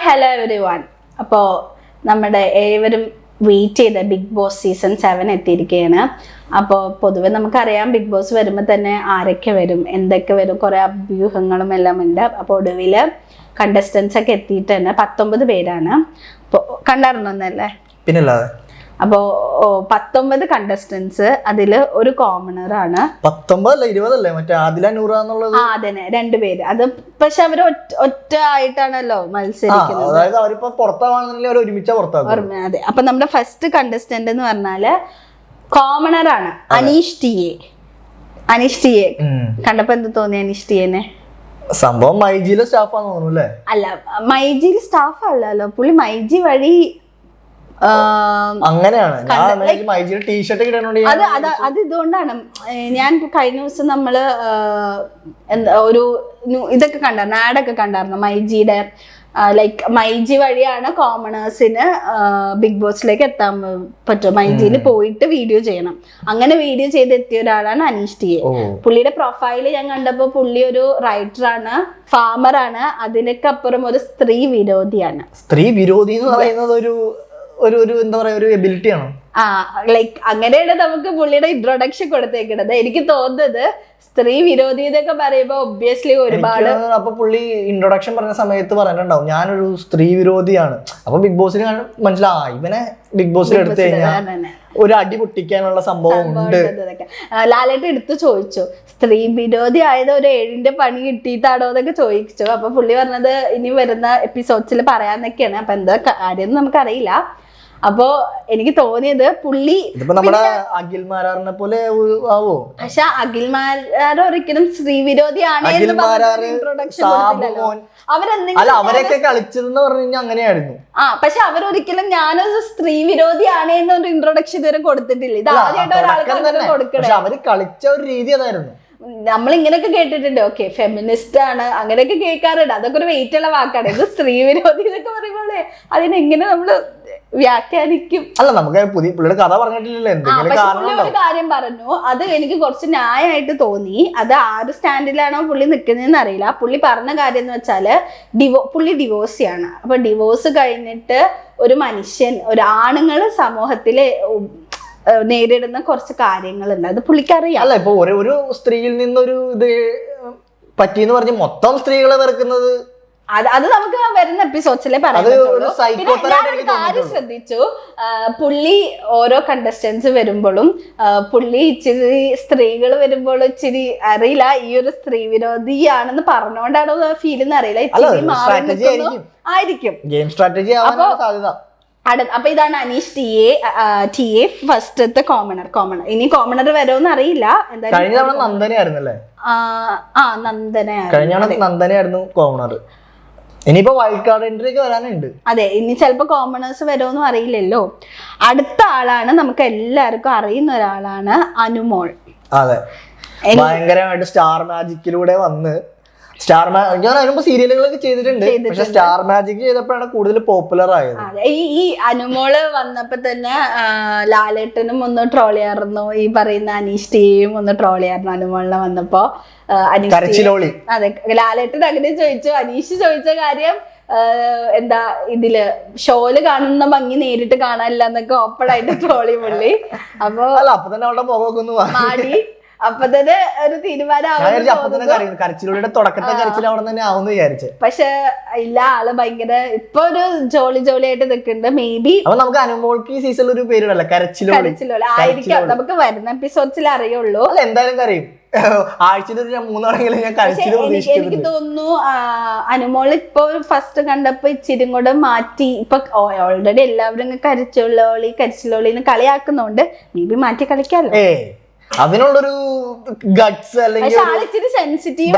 Hello every one. അപ്പോൾ നമ്മുടെ ഏവരും വെയിറ്റ് ചെയ്ത ബിഗ് ബോസ് സീസൺ 7 എത്തിയിരിക്കുകയാണ്. അപ്പോൾ പൊതുവെ നമുക്കറിയാം ബിഗ് ബോസ് വരുമ്പോൾ തന്നെ ആരൊക്കെ വരും, എന്തൊക്കെ വരും, കുറേ അഭ്യൂഹങ്ങളും എല്ലാം ഉണ്ട്. അപ്പോൾ ഒടുവിൽ കണ്ടസ്റ്റൻസ് ഒക്കെ എത്തിയിട്ടുണ്ട്. 19 പേരാണ്. അപ്പോൾ കണ്ടായിരുന്നല്ലേ? പിന്നല്ലാതെ. അപ്പോ 19 കണ്ടസ്റ്റൻസ്, അതില് ഒരു കോമണറാണ്. 19 അല്ല 20 അല്ലേ? മറ്റേ ആദില നൂറ എന്നുള്ളത്. അതന്നെ, 2 പേര്. അത് പക്ഷെ അവര് ഒറ്റ ആയിട്ടാണല്ലോ മത്സരിക്കുന്നത്. അതായത് അവരിപ്പോ പുറത്താവാണെന്നുണ്ടെങ്കിൽ അവർ ഒരുമിച്ചാ പുറത്താകും. അതെ. അപ്പൊ നമ്മുടെ ഫസ്റ്റ് കണ്ടസ്റ്റന്റ് എന്ന് പറഞ്ഞാല് കോമണറാണ് അനീഷ് ടി എ. കണ്ടപ്പോ എന്ത് തോന്നി അനീഷ് ടി എന്നെ? സംഭവം മൈജിയിലെ സ്റ്റാഫാന്ന് തോന്നുന്നു അല്ലേ? അല്ല, മൈജിയിൽ സ്റ്റാഫ് അല്ലല്ലോ പുള്ളി. മൈജി വഴി അങ്ങനെയാണ്. മൈജിയുടെ ടീഷർട്ട് കിട്ടാൻ അത് ഇതുകൊണ്ടാണ്. ഞാൻ കഴിഞ്ഞ ദിവസം നമ്മള് ഒരു ഇതൊക്കെ കണ്ടായിരുന്നു, ആഡൊക്കെ കണ്ടായിരുന്നു മൈജിയുടെ. ലൈക്ക് മൈജി വഴിയാണ് കോമണേഴ്സിന് ബിഗ് ബോസിലേക്ക് എത്താൻ പറ്റും. മൈജിയിൽ പോയിട്ട് വീഡിയോ ചെയ്യണം. അങ്ങനെ വീഡിയോ ചെയ്തെത്തിയ ഒരാളാണ് അനീഷ് ടി എ. പുള്ളിയുടെ പ്രൊഫൈല് ഞാൻ കണ്ടപ്പോ പുള്ളി ഒരു റൈറ്ററാണ്, ഫാമറാണ്, അതിനൊക്കെ അപ്പുറം ഒരു സ്ത്രീ വിരോധിയാണ്. സ്ത്രീ വിരോധി എന്ന് പറയുന്നത് ഒരു എന്താ പറയാ, ഒരു എബിലിറ്റി ആണോ? ലൈക്ക് അങ്ങനെയാണ് നമുക്ക് പുള്ളിയുടെ ഇൻട്രൊഡക്ഷൻ കൊടുത്തേക്കുന്നത്. എനിക്ക് തോന്നുന്നത് സ്ത്രീ വിരോധി എന്നൊക്കെ പറയുമ്പോ ഒബ്വിയസ്ലി ഒരുപാട്. അപ്പൊ പുള്ളി ഇൻട്രൊഡക്ഷൻ പറഞ്ഞ സമയത്ത് പറഞ്ഞിട്ടുണ്ടാവും ഞാനൊരു സ്ത്രീ വിരോധിയാണ്. അപ്പൊ ബിഗ് ബോസിന് മനസ്സിലായി ഇവനെ ബിഗ് ബോസിൽ എടുത്തു കഴിഞ്ഞാൽ ഒരു അടി പൊട്ടിക്കാനുള്ള സംഭവം ഉണ്ട്. ലാലേട്ടൻ എടുത്തു ചോദിച്ചു, സ്ത്രീ വിരോധി ആയത് ഒരു 7ന്റെ പണി കിട്ടിയിട്ടാണോ എന്നൊക്കെ ചോദിച്ചു. അപ്പൊ പുള്ളി പറഞ്ഞത് ഇനി വരുന്ന എപ്പിസോഡ്സിൽ പറയാന്നൊക്കെയാണ്. അപ്പൊ എന്താ കാര്യം നമുക്കറിയില്ല. അപ്പോ എനിക്ക് തോന്നിയത് പുള്ളി നമ്മുടെ അഖിൽമാരാറിനെ പോലെ ആവോ? പക്ഷെ അഖിൽമാരാർ ഒരിക്കലും സ്ത്രീ വിരോധിയാണ് ഇൻട്രൊഡക്ഷൻ കൊടുത്തില്ലല്ലോ. അവരൊക്കെ കളിച്ചതെന്ന് പറഞ്ഞു കഴിഞ്ഞാൽ അങ്ങനെയായിരുന്നു. പക്ഷെ അവരൊരിക്കലും ഞാനൊരു സ്ത്രീ വിരോധിയാണ് എന്നൊരു ഇൻട്രൊഡക്ഷൻ ഇതുവരെ കൊടുത്തിട്ടില്ല. ഇത് ആദ്യമായിട്ട് ഒരാൾക്ക് കൊടുക്കണേ. അവര് കളിച്ച ഒരു രീതി അതായിരുന്നു. നമ്മൾ ഇങ്ങനെയൊക്കെ കേട്ടിട്ടുണ്ട്, ഓക്കെ ഫെമിനിസ്റ്റ് ആണ്, അങ്ങനെയൊക്കെ കേൾക്കാറുണ്ട്. അതൊക്കെ ഒരു വെയിറ്റ് ഉള്ള വാക്കാണ്. ഇത് സ്ത്രീ വിരോധി എന്നൊക്കെ പറയുമ്പോഴേ അതിനെങ്ങനെ നമ്മള് വ്യാഖ്യാനിക്കും? അല്ല, നമുക്ക് പുള്ളിയുടെ കഥ പറഞ്ഞിട്ടില്ലല്ലോ. ഒരു കാര്യം പറഞ്ഞു, അത് എനിക്ക് കുറച്ച് ന്യായമായിട്ട് തോന്നി. അത് ആര് സ്റ്റാൻഡിലാണോ പുള്ളി നിൽക്കുന്നതെന്ന് അറിയില്ല. പുള്ളി പറഞ്ഞ കാര്യം എന്ന് വെച്ചാല് പുള്ളി ഡിവോഴ്സിയാണ്. അപ്പൊ ഡിവോഴ്സ് കഴിഞ്ഞിട്ട് ഒരു മനുഷ്യൻ, ഒരു ആണുങ്ങള് സമൂഹത്തില് നേരിടുന്ന കുറച്ച് കാര്യങ്ങളുണ്ട്. അത് പുള്ളിക്കറിയാം. അല്ല, ഇപ്പൊ ഒരു സ്ത്രീയിൽ നിന്നൊരു ഇത് പറ്റിയെന്ന് പറഞ്ഞ് മൊത്തം സ്ത്രീകളെ വെറുക്കുന്നത് അത് നമുക്ക് വരുന്ന എപ്പിസോഡ്സിലെ പറയാൻ പറ്റുള്ളൂ. പിന്നെ ഞാനൊരു കാര്യം ശ്രദ്ധിച്ചു, പുള്ളി ഓരോ കണ്ടസ്റ്റൻസ് വരുമ്പോഴും പുള്ളി ഇച്ചിരി സ്ത്രീകൾ വരുമ്പോഴും ഇച്ചിരി അറിയില്ല ഈ ഒരു സ്ത്രീ വിരോധിയാണെന്ന് പറഞ്ഞോണ്ടാണോ ഫീൽ അറിയില്ല. ഇച്ചിരി ആയിരിക്കും ഗെയിം സ്ട്രാറ്റജി ആവാനാണ് സാധ്യത. അപ്പൊ ഇതാണ് അനീഷ് ടി എ ഫസ്റ്റത്തെ കോമണർ. ഇനി കോമണർ വരുമെന്ന് അറിയില്ല. എന്തായാലും നന്ദനയായിരുന്നല്ലേ? നന്ദനയായിരുന്നു കോമണർ. ഇനിയിപ്പോ വൈൽഡ് കാർഡ് എൻട്രി ഒക്കെ വരാനുണ്ട്. അതെ, ഇനി ചിലപ്പോ കോമണേഴ്സ് വരുമെന്നും അറിയില്ലല്ലോ. അടുത്ത ആളാണ്, നമുക്ക് എല്ലാവർക്കും അറിയുന്ന ഒരാളാണ് അനുമോൾ. അതെ, ഭയങ്കരമായിട്ട് സ്റ്റാർ മാജിക്കിലൂടെ വന്ന് ഞാൻ അതിനുമ്പോ സീരിയലുകളൊക്കെ ചെയ്തിട്ടുണ്ട്. പക്ഷെ സ്റ്റാർ മാജിക് ചെയ്തപ്പോഴാണ് കൂടുതൽ പോപ്പുലർ ആയത്. ഈ അനുമോള് വന്നപ്പോ തന്നെ ലാലേട്ടനും ഒന്ന് ട്രോൾ ചെയ്യാറുന്നു, ഈ പറയുന്ന അനീഷ് ടിയും ഒന്ന് ട്രോൾ ചെയ്യാറുന്നു അനുമോളിനെ വന്നപ്പോ. അതെ, ലാലേട്ടൻ അങ്ങനെ ചോദിച്ചു. അനീഷ് ചോദിച്ച കാര്യം എന്താ, ഇതില് ഷോയില് കാണുന്ന ഭംഗി നേരിട്ട് കാണാനില്ല എന്നൊക്കെ ഓപ്പണായിട്ട് ട്രോളി പുള്ളി. അപ്പൊ തന്നെ അവളുടെ മുഖമൊക്കെ മാടി. അപ്പൊ തന്നെ ഒരു തീരുമാനം. കരച്ചിലൂടെ തുടക്കത്തെ കരച്ചിൽ അവിടെ തന്നെ ആവുമെന്ന് വിചാരിച്ചു. പക്ഷെ ഇല്ല, ആള് ഭയങ്കര ഇപ്പൊ ഒരു ജോളിയായിട്ട് നിൽക്കുന്നുണ്ട്. മേ ബി നമുക്ക് അനുമോൾക്ക് ഈ സീസണിൽ ഒരു പേരുണ്ടല്ലോ, കരച്ചിലോളി ആയിരിക്കും. നമുക്ക് വരുന്ന എപ്പിസോഡ്സിൽ അറിയുള്ളൂ. അല്ല, എന്തായാലും കരയും. ആഴ്ചയിൽ 3 തവണയെങ്കിലും ഞാൻ കരച്ചിൽ പ്രതീക്ഷിക്കുന്നു. എനിക്ക് തോന്നുന്നു അനുമോൾ ഇപ്പൊ ഫസ്റ്റ് കണ്ടപ്പോ ഇച്ചിരി കൂടെ മാറ്റി. ഇപ്പൊ ഓൾറെഡി എല്ലാവരും കരിച്ചിലോളി കളിയാക്കുന്നുണ്ട്. മേ ബി മാറ്റി കളിക്കാലോ. അതിനുള്ളൊരു ഗട്ട്സ് അല്ലെങ്കിൽ സെൻസിറ്റീവ്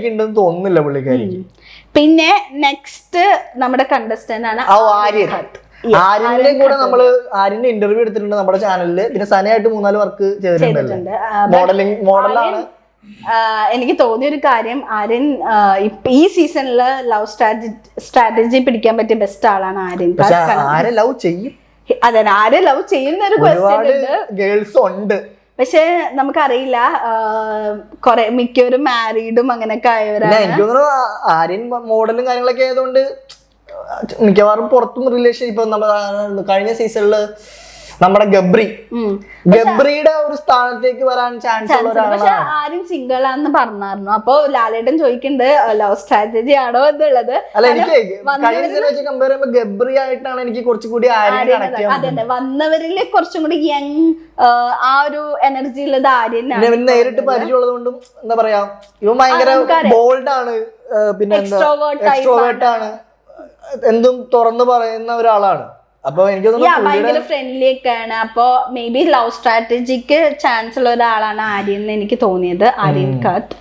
ഉണ്ടെന്ന് തോന്നുന്നില്ല പുള്ളിക്കാരിക്ക്. പിന്നെ നെക്സ്റ്റ് നമ്മുടെ കണ്ടസ്റ്റന്റ് ആണ് ആര്യൻ. ആര്യന്റെ കൂടെ നമ്മള് ആര്യന്റെ ഇന്റർവ്യൂ എടുത്തിട്ടുണ്ട് നമ്മുടെ ചാനലില്. പിന്നെ സനയായിട്ട് 3-4 വർക്ക് ചെയ്തിട്ടുണ്ട്. മോഡലാണ്. എനിക്ക് തോന്നിയൊരു കാര്യം, ആര്യൻ ഈ സീസണില് ലവ് സ്ട്രാറ്റജി പിടിക്കാൻ പറ്റിയ ബെസ്റ്റ് ആളാണ് ആര്യൻ. ലവ് ചെയ്യും. അതെ, ആരെ ലവ് ചെയ്യുന്ന ഒരു ക്വസ്റ്റ്യൻ ഉണ്ട്. ഗേൾസ് ഉണ്ട്. പക്ഷെ നമുക്കറിയില്ല, മിക്കവരും മാരീഡും അങ്ങനെയൊക്കെ ആയവരാണ്. എനിക്ക് തോന്നുന്നു ആര്യൻ മോഡലും കാര്യങ്ങളൊക്കെ ആയതുകൊണ്ട് മിക്കവാറും പുറത്തും റിലേഷൻ ഇപ്പൊ നമ്മൾ കഴിഞ്ഞ സീസണില് നമ്മുടെ ഗബ്രിയുടെ ഒരു സ്ഥാനത്തേക്ക് വരാൻ ചാൻസ് ഉള്ള പക്ഷെ ഒരാളാണ്. ആരും സിംഗിൾ ആണെന്ന് പറഞ്ഞായിരുന്നു. അപ്പൊ ലാലേട്ടൻ ചോദിക്കുന്നുണ്ട് ലവ് സ്ട്രാറ്റജി ആണോ എന്നുള്ളത്. അല്ല, എനിക്ക് കഴിഞ്ഞ സീസൺ വെച്ച് കമ്പയർ ചെയ്യുമ്പോൾ ഗബ്രി ആയിട്ടാണ് എനിക്ക് കുറച്ചുകൂടി അതെ, വന്നവരിൽ കുറച്ചും കൂടി യങ് ആ ഒരു എനർജി ഉള്ളത് ആര്യനാണ്. നേരിട്ട് പരിചയമുള്ളത് കൊണ്ടും എന്താ പറയാ, ഇവൻ ഭയങ്കര ബോൾഡ് ആണ്, പിന്നെ എക്സ്ട്രോവേർട്ട് ആണ്, എന്തും തുറന്നു പറയുന്ന ഒരാളാണ്. അപ്പൊ എനിക്ക് ഭയങ്കര ഫ്രണ്ട്ലി ഒക്കെ ആണ്. അപ്പൊ may be love strategic chance ഉള്ള ഒരാളാണ് ആര്യൻ എന്ന് എനിക്ക് തോന്നിയത്, ആര്യൻ കട്ട്.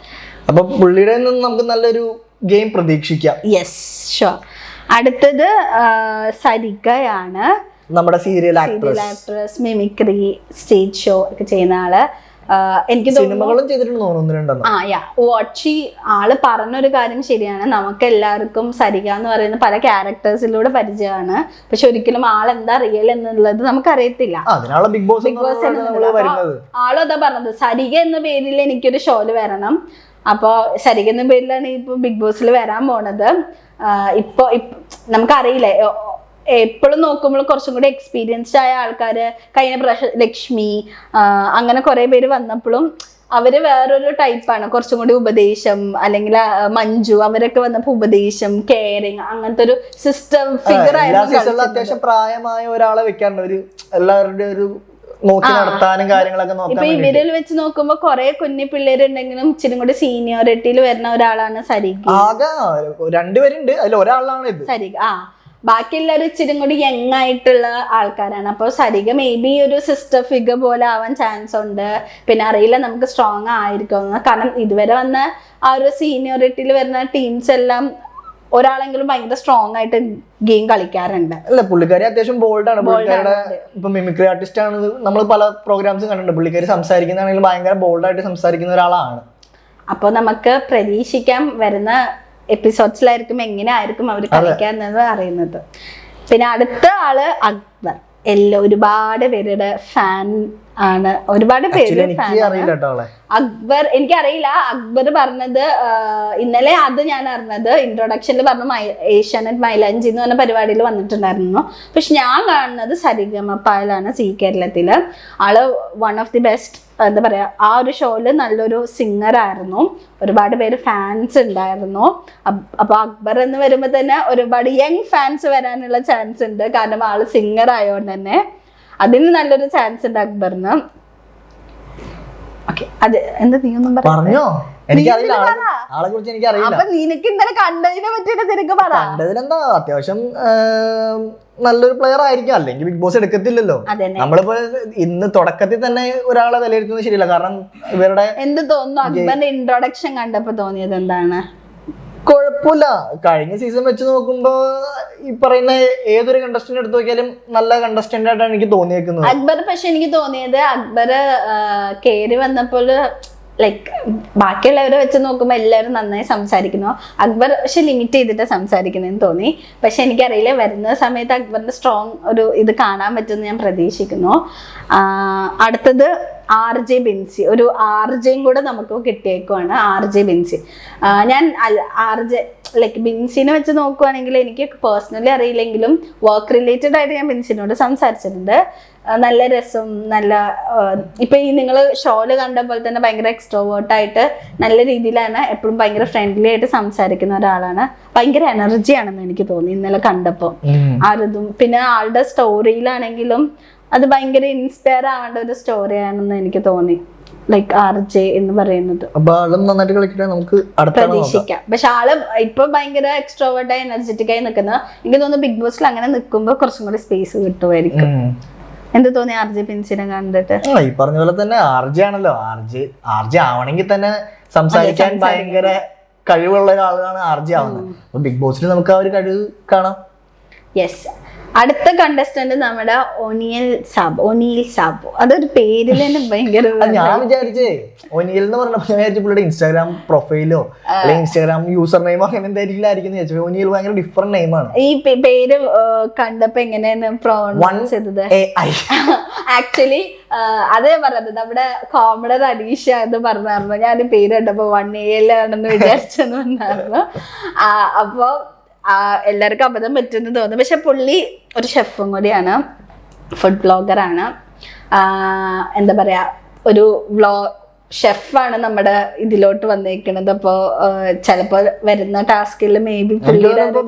അപ്പൊ പുള്ളിയുടെ നിന്ന് നമുക്ക് നല്ലൊരു ഗെയിം പ്രതീക്ഷിക്കാം. Yes, sure. അടുത്തത് സരികയാണ്, നമ്മുടെ serial actress, mimicry, stage show ഒക്കെ ചെയ്യുന്ന ആള്. എനിക്ക് സിനിമകളും ചെയ്തിട്ടുണ്ട്. വാച്ചി ആള് പറഞ്ഞൊരു കാര്യം ശരിയാണ്, നമുക്ക് എല്ലാവർക്കും സരിക എന്ന് പറയുന്ന പല ക്യാരക്ടേഴ്സിലൂടെ പരിചയമാണ്. പക്ഷെ ഒരിക്കലും ആളെന്താ റിയൽ എന്നുള്ളത് നമുക്കറിയത്തില്ല. ബിഗ് ബോസ് ആളും അതാ പറഞ്ഞത്, സരിക എന്ന പേരിൽ എനിക്കൊരു ഷോയില് വരണം. അപ്പൊ സരിക എന്ന പേരിലാണ് ഇപ്പൊ ബിഗ് ബോസിൽ വരാൻ പോണത്. ഇപ്പൊ നമുക്കറിയില്ല, എപ്പോഴും നോക്കുമ്പോൾ കുറച്ചും കൂടി എക്സ്പീരിയൻസ്ഡ് ആയ ആൾക്കാര്, കഴിഞ്ഞ പ്രാവശ്യം ലക്ഷ്മി, അങ്ങനെ കുറെ പേര് വന്നപ്പോഴും അവര് വേറൊരു ടൈപ്പാണ്, കുറച്ചും കൂടി ഉപദേശം, അല്ലെങ്കിൽ മഞ്ജു അവരൊക്കെ വന്നപ്പോ ഉപദേശം, കെയറിങ്, അങ്ങനത്തെ ഒരു സിസ്റ്റം ഫിഗർ ആയിരുന്നു. അത്യാവശ്യം പ്രായമായ ഒരാളെ വെക്കാറുണ്ട്, ഒരു എല്ലാവരുടെ ഒരു നോക്കി നടത്താനും കാര്യങ്ങളൊക്കെ നോക്കാൻ. ഇപ്പൊ ഇവരിൽ വെച്ച് നോക്കുമ്പോ കുറെ കുഞ്ഞി പിള്ളേരുണ്ടെങ്കിലും ഇച്ചിരി കൂടി സീനിയോറിറ്റിയിൽ വരുന്ന ഒരാളാണ് സരിക. ആകെ രണ്ടുപേരുണ്ട്, അതിൽ ഒരാളാണ് ഇത് സരിക. ബാക്കി എല്ലാവരും ഇച്ചിരി കൂടി യങ് ആയിട്ടുള്ള ആൾക്കാരാണ്. അപ്പോൾ സരിക മേ ബി ഒരു സിസ്റ്റർ ഫിഗർ പോലെ ആവാൻ ചാൻസ് ഉണ്ട്. പിന്നെ അറിയില്ല നമുക്ക് സ്ട്രോങ് ആയിരിക്കും, കാരണം ഇതുവരെ വന്ന ആ ഒരു സീനിയോറിറ്റിയിൽ വരുന്ന ടീംസ് എല്ലാം ഒരാളെങ്കിലും ഭയങ്കര സ്ട്രോങ് ആയിട്ട് ഗെയിം കളിക്കാറുണ്ട്. അല്ല, പുള്ളിക്കാരി അത്യാവശ്യം ബോൾഡാണ്. പുള്ളിക്കാരുടെ ഇപ്പൊ മിമിക്രി ആർട്ടിസ്റ്റ് ആണ്, നമ്മൾ പല പ്രോഗ്രാംസും കണ്ടിട്ടുണ്ട്. പുള്ളിക്കാരി സംസാരിക്കുന്നതാണെങ്കിൽ ഭയങ്കര ബോൾഡായിട്ട് സംസാരിക്കുന്ന ഒരാളാണ്. അപ്പോൾ നമുക്ക് പ്രതീക്ഷിക്കാം വരുന്ന എപ്പിസോഡ്സിലായിരിക്കും എങ്ങനെ ആയിരിക്കും അവർ കളിക്കാന്നത് അറിയുന്നത്. പിന്നെ അടുത്ത ആള് അക്ബർ, ഒരുപാട് പേരുടെ ഫാൻ ആണ്, ഒരുപാട് പേര് അക്ബർ. എനിക്കറിയില്ല, അക്ബർ പറഞ്ഞത് ഇന്നലെ അത് ഞാൻ അറിഞ്ഞത് ഇൻട്രൊഡക്ഷനിൽ പറഞ്ഞു ഏഷ്യാനെറ്റ് മൈലാഞ്ചി എന്ന് പറഞ്ഞ പരിപാടിയിൽ വന്നിട്ടുണ്ടായിരുന്നു. പക്ഷെ ഞാൻ കാണുന്നത് സരിഗമപ്പയിലാണ്, സി കേരളത്തില്. ആള് വൺ ഓഫ് ദി ബെസ്റ്റ്, എന്താ പറയാ, ആ ഒരു ഷോയില് നല്ലൊരു സിംഗർ ആയിരുന്നു, ഒരുപാട് പേര് ഫാൻസ് ഉണ്ടായിരുന്നു. അപ്പൊ അക്ബർ എന്ന് വരുമ്പോ തന്നെ ഒരുപാട് യങ് ഫാൻസ് വരാനുള്ള ചാൻസ് ഉണ്ട്, കാരണം ആള് സിംഗർ ആയതുകൊണ്ട് തന്നെ അതിന് നല്ലൊരു ചാൻസ് ഉണ്ട് അക്ബറിന്. അത് എന്താ നീ ഒന്നും പറഞ്ഞോ? എനിക്കറിയില്ല, ആളെ കുറിച്ച് എനിക്കറിയില്ല. അപ്പൊ നിനക്ക് ഇന്നലെ കണ്ടതിനെ പറ്റിയിട്ട് നിനക്ക് പറ. കണ്ടതിലെന്താ, അത്യാവശ്യം നല്ലൊരു പ്ലെയർ ആയിരിക്കും, അല്ലെങ്കിൽ ബിഗ് ബോസ് എടുക്കത്തില്ലല്ലോ. നമ്മളിപ്പോ ഇന്ന് തുടക്കത്തിൽ തന്നെ ഒരാളെ വിലയിരുത്തുന്നത് ശരിയല്ല, കാരണം ഇവരുടെ എന്ത് തോന്നുന്നു അക്ബറിന്റെ ഇൻട്രൊഡക്ഷൻ കണ്ടപ്പോ തോന്നിയത് എന്താണ്? കുഴപ്പമില്ല. കഴിഞ്ഞ സീസൺ വെച്ച് നോക്കുമ്പോ ഈ പറയുന്ന ഏതൊരു കണ്ടസ്റ്റന്റ് എടുത്തു നോക്കിയാലും നല്ല കണ്ടസ്റ്റന്റ് ആയിട്ടാണ് എനിക്ക് തോന്നിയേക്കുന്നത് അക്ബർ. പക്ഷെ എനിക്ക് തോന്നിയത് അക്ബർ കേറി വന്നപ്പോൾ ലൈക്ക് ബാക്കിയുള്ളവരെ വെച്ച് നോക്കുമ്പോൾ എല്ലാവരും നന്നായി സംസാരിക്കുന്നു, അക്ബർ പക്ഷെ ലിമിറ്റ് ചെയ്തിട്ട് സംസാരിക്കുന്നതെന്ന് തോന്നി. പക്ഷെ എനിക്കറിയില്ല, വരുന്ന സമയത്ത് അക്ബറിന്റെ സ്ട്രോങ് ഒരു ഇത് കാണാൻ പറ്റുമെന്ന് ഞാൻ പ്രതീക്ഷിക്കുന്നു. അടുത്തത് RJ ബിൻസി, ഒരു RJയും കൂടെ നമുക്ക് കിട്ടിയേക്കുവാണ്, RJ ബിൻസി. ഞാൻ RJ ലൈക്ക് ബിൻസിനെ വെച്ച് നോക്കുവാണെങ്കിൽ എനിക്ക് പേഴ്സണലി അറിയില്ലെങ്കിലും വർക്ക് റിലേറ്റഡ് ആയിട്ട് ഞാൻ ബിൻസിനോട് സംസാരിച്ചിട്ടുണ്ട്. നല്ല രസം, നല്ല ഇപ്പൊ ഈ നിങ്ങൾ ഷോയില് കണ്ട പോലെ തന്നെ ഭയങ്കര എക്സ്ട്രോവേർട്ടായിട്ട് നല്ല രീതിയിലാണ് എപ്പോഴും ഭയങ്കര ഫ്രണ്ട്ലി ആയിട്ട് സംസാരിക്കുന്ന ഒരാളാണ്. ഭയങ്കര എനർജി ആണെന്ന് എനിക്ക് തോന്നി ഇന്നലെ കണ്ടപ്പോ ആരതും. പിന്നെ ആളുടെ സ്റ്റോറിയിലാണെങ്കിലും അത് ഭയങ്കര ഇൻസ്പയർ ആവേണ്ട ഒരു സ്റ്റോറിയാണെന്ന് എനിക്ക് തോന്നി, ലൈക്ക് RJ എന്ന് പറയുന്നത്. നമുക്ക് പ്രതീക്ഷിക്കാം. പക്ഷെ ആള് ഇപ്പൊ ഭയങ്കര എക്സ്ട്രോവേർട്ടായി എനർജറ്റിക് ആയി നിൽക്കുന്ന, എനിക്ക് തോന്നുന്നു ബിഗ് ബോസിൽ അങ്ങനെ നിൽക്കുമ്പോ കുറച്ചും കൂടി സ്പേസ് കിട്ടുമായിരിക്കും. എന്ത് തോന്നി RJ ബിൻസിനെ കണ്ടിട്ട്? ഈ പറഞ്ഞ പോലെ തന്നെ RJ ആണല്ലോ, RJ ആവണമെങ്കിൽ തന്നെ സംസാരിക്കാൻ ഭയങ്കര കഴിവുള്ള ഒരാളാണ് RJ ആവുന്നത്. അപ്പൊ ബിഗ് ബോസിൽ നമുക്ക് ആ ഒരു കഴിവ് കാണാം. യെസ്. അടുത്ത കണ്ടസ്റ്റന്റ് നമ്മുടെ ഒനിയൽ സാബു. അതൊരു പേരിൽ തന്നെ ഭയങ്കര, ഞാൻ വിചാരിച്ചേ ഒനിയൽ എന്ന് പറഞ്ഞപ്പോ ഞാൻ വിചാരിച്ചു പുള്ളിയുടെ ഇൻസ്റ്റാഗ്രാം പ്രൊഫൈലോ അല്ലെങ്കിൽ ഇൻസ്റ്റാഗ്രാം യൂസർ നെയിമോ അങ്ങനെ എന്തായിരിക്കും. ഒനിയൽ ഭയങ്കര ഡിഫറെന്റ് നെയിമാണ്. ഈ പേര് കണ്ടപ്പോ എങ്ങനെയാണ് പ്രൊനൗൺസ് ചെയ്തത്? ആക്ച്വലി അതേ പറഞ്ഞത് നമ്മുടെ കോമഡർ അനീഷ എന്ന് പറഞ്ഞായിരുന്നു. ഞാൻ പേര് കണ്ടപ്പോ 1AL ആണെന്ന് വിചാരിച്ചെന്ന് പറഞ്ഞായിരുന്നു. അപ്പൊ എല്ലാവർക്കും അബദ്ധം പറ്റുമെന്ന് തോന്നുന്നു. പക്ഷെ പുള്ളി ഒരു ഷെഫും കൂടിയാണ്, ഫുഡ് ബ്ലോഗറാണ്, എന്താ പറയാ ഒരു ഷെഫാണ് നമ്മുടെ ഇതിലോട്ട് വന്നേക്കുന്നത്. അപ്പോൾ ചിലപ്പോൾ വരുന്ന ടാസ്കിൽ മേ ബി